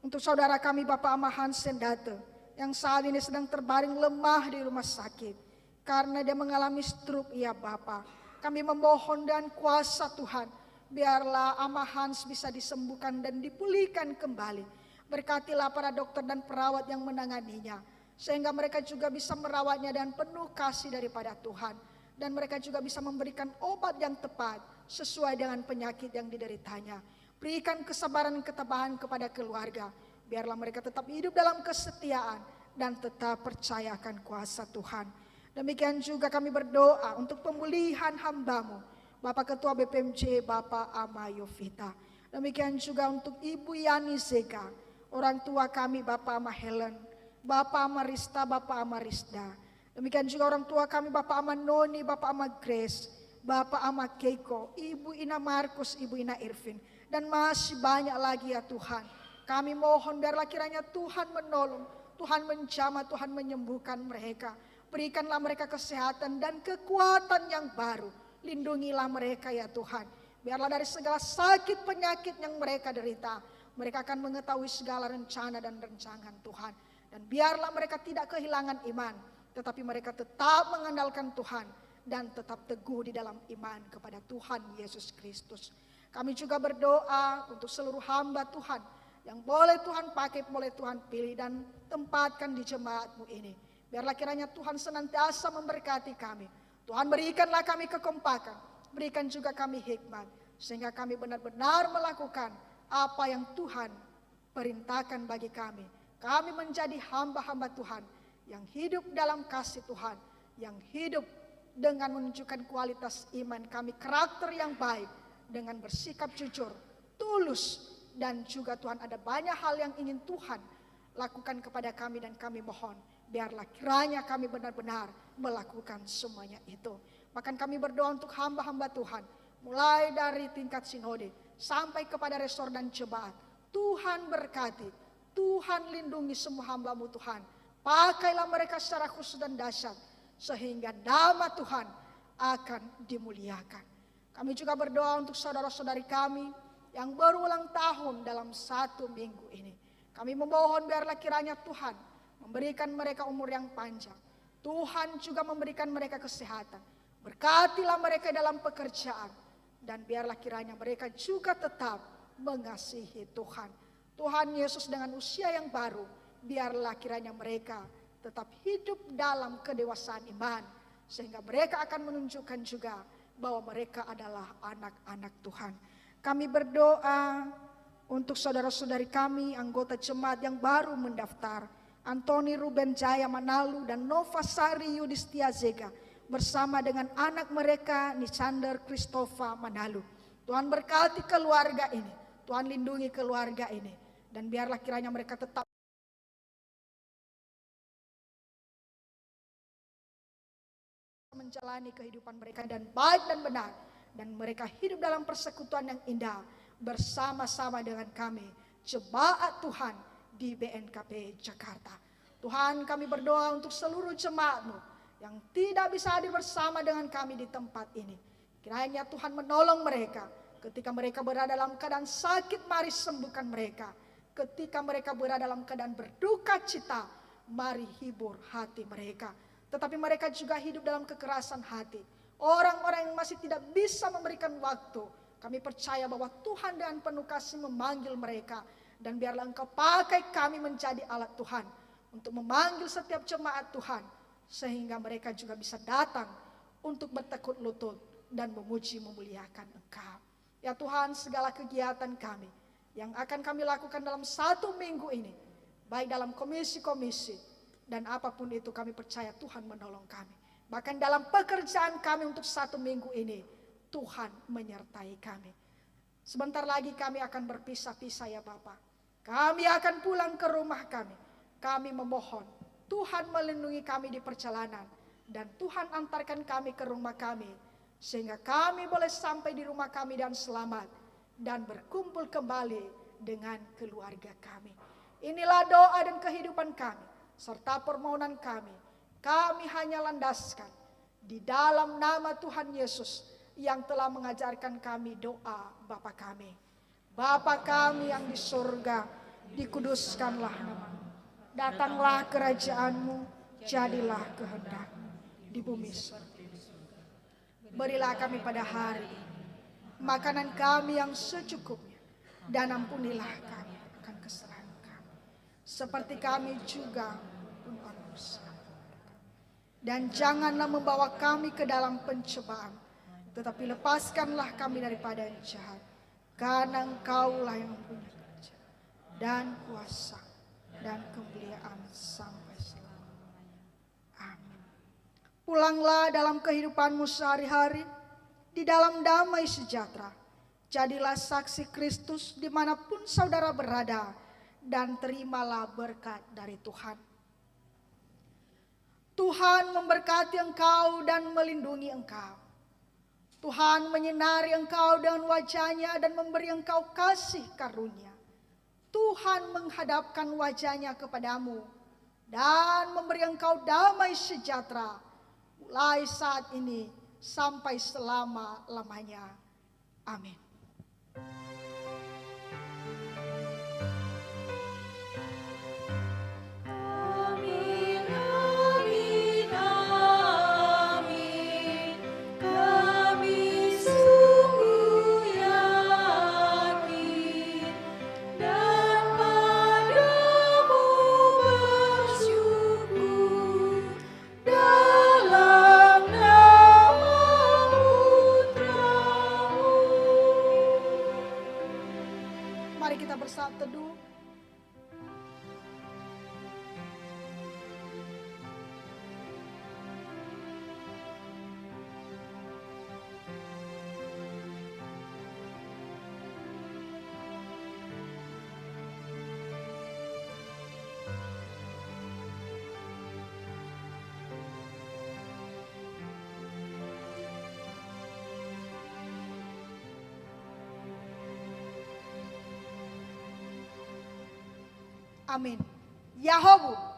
untuk saudara kami Bapak Ahmad Hansen Date, yang saat ini sedang terbaring lemah di rumah sakit. Karena dia mengalami stroke ya Bapak. Kami memohon dan kuasa Tuhan, biarlah Ahmad Hans bisa disembuhkan dan dipulihkan kembali. Berkatilah para dokter dan perawat yang menanganinya, sehingga mereka juga bisa merawatnya dan penuh kasih daripada Tuhan. Dan mereka juga bisa memberikan obat yang tepat sesuai dengan penyakit yang dideritanya. Berikan kesabaran dan ketabahan kepada keluarga. Biarlah mereka tetap hidup dalam kesetiaan dan tetap percayakan kuasa Tuhan. Demikian juga kami berdoa untuk pemulihan hamba-Mu, Bapak Ketua BPMJ, Bapak Ama Yovita. Demikian juga untuk Ibu Yani Zeka, orang tua kami Bapak Ama Helen, Bapak Ama Rista, Bapak Ama Risda. Demikian juga orang tua kami Bapak Ama Noni, Bapak Ama Grace, Bapak Ama Keiko, Ibu Ina Markus, Ibu Ina Irvin. Dan masih banyak lagi ya Tuhan. Kami mohon biarlah kiranya Tuhan menolong, Tuhan menjamah, Tuhan menyembuhkan mereka. Berikanlah mereka kesehatan dan kekuatan yang baru. Lindungilah mereka ya Tuhan. Biarlah dari segala sakit penyakit yang mereka derita, mereka akan mengetahui segala rencana dan rancangan Tuhan. Dan biarlah mereka tidak kehilangan iman, tetapi mereka tetap mengandalkan Tuhan dan tetap teguh di dalam iman kepada Tuhan Yesus Kristus. Kami juga berdoa untuk seluruh hamba Tuhan yang boleh Tuhan pakai, boleh Tuhan pilih dan tempatkan di jemaat-Mu ini. Biarlah kiranya Tuhan senantiasa memberkati kami. Tuhan berikanlah kami kekompakan, berikan juga kami hikmat, sehingga kami benar-benar melakukan apa yang Tuhan perintahkan bagi kami. Kami menjadi hamba-hamba Tuhan yang hidup dalam kasih Tuhan, yang hidup dengan menunjukkan kualitas iman kami, karakter yang baik, dengan bersikap jujur, tulus, dan juga Tuhan ada banyak hal yang ingin Tuhan lakukan kepada kami dan kami mohon. Biarlah kiranya kami benar-benar melakukan semuanya itu. Bahkan kami berdoa untuk hamba-hamba Tuhan, mulai dari tingkat sinode sampai kepada resor dan jemaat. Tuhan berkati, Tuhan lindungi semua hamba-Mu Tuhan. Pakailah mereka secara khusus dan dahsyat, sehingga nama Tuhan akan dimuliakan. Kami juga berdoa untuk saudara-saudari kami yang berulang tahun dalam 1 minggu ini. Kami memohon biarlah kiranya Tuhan memberikan mereka umur yang panjang. Tuhan juga memberikan mereka kesehatan. Berkatilah mereka dalam pekerjaan. Dan biarlah kiranya mereka juga tetap mengasihi Tuhan. Tuhan Yesus dengan usia yang baru, biarlah kiranya mereka tetap hidup dalam kedewasaan iman. Sehingga mereka akan menunjukkan juga bahwa mereka adalah anak-anak Tuhan. Kami berdoa untuk saudara-saudari kami, anggota jemaat yang baru mendaftar. Antoni Ruben Jaya Manalu dan Nova Sari Yudhistia Zega bersama dengan anak mereka Nisander Christopher Manalu. Tuhan berkati keluarga ini, Tuhan lindungi keluarga ini, dan biarlah kiranya mereka tetap menjalani kehidupan mereka dan baik dan benar, dan mereka hidup dalam persekutuan yang indah bersama-sama dengan kami, jemaat Tuhan di BNKP Jakarta. Tuhan, kami berdoa untuk seluruh jemaat-Mu yang tidak bisa hadir bersama dengan kami di tempat ini. Kiranya Tuhan menolong mereka ketika mereka berada dalam keadaan sakit, mari sembuhkan mereka. Ketika mereka berada dalam keadaan berduka cita, mari hibur hati mereka. Tetapi mereka juga hidup dalam kekerasan hati. Orang-orang yang masih tidak bisa memberikan waktu, kami percaya bahwa Tuhan dengan penuh kasih memanggil mereka. Dan biarlah Engkau pakai kami menjadi alat Tuhan untuk memanggil setiap jemaat Tuhan, sehingga mereka juga bisa datang untuk bertekuk lutut dan memuji memuliakan Engkau. Ya Tuhan, segala kegiatan kami yang akan kami lakukan dalam 1 minggu ini, baik dalam komisi-komisi dan apapun itu, kami percaya Tuhan menolong kami. Bahkan dalam pekerjaan kami untuk 1 minggu ini, Tuhan menyertai kami. Sebentar lagi kami akan berpisah-pisah ya Bapak. Kami akan pulang ke rumah kami. Kami memohon Tuhan melindungi kami di perjalanan, dan Tuhan antarkan kami ke rumah kami, sehingga kami boleh sampai di rumah kami dan selamat, dan berkumpul kembali dengan keluarga kami. Inilah doa dan kehidupan kami, serta permohonan kami. Kami hanya landaskan di dalam nama Tuhan Yesus yang telah mengajarkan kami doa Bapa kami. Bapa kami yang di surga, dikuduskanlah nama-Mu. Datanglah kerajaan-Mu, jadilah kehendak-Mu di bumi seperti di surga. Berilah kami pada hari ini makanan kami yang secukupnya, dan ampunilah kami akan kesalahan kami, seperti kami juga ampun orang bersalah. Dan janganlah membawa kami ke dalam pencobaan, tetapi lepaskanlah kami daripada yang jahat. Karena Engkaulah yang mempunyai kerajaan dan kuasa dan kemuliaan sampai selama-lamanya. Amin. Pulanglah dalam kehidupanmu sehari-hari di dalam damai sejahtera. Jadilah saksi Kristus dimanapun saudara berada, dan terimalah berkat dari Tuhan. Tuhan memberkati engkau dan melindungi engkau. Tuhan menyinari engkau dengan wajah-Nya dan memberi engkau kasih karunia. Tuhan menghadapkan wajah-Nya kepadamu dan memberi engkau damai sejahtera mulai saat ini sampai selama-lamanya. Amin. Mari kita bersatu teduh. Amin. Yahobu.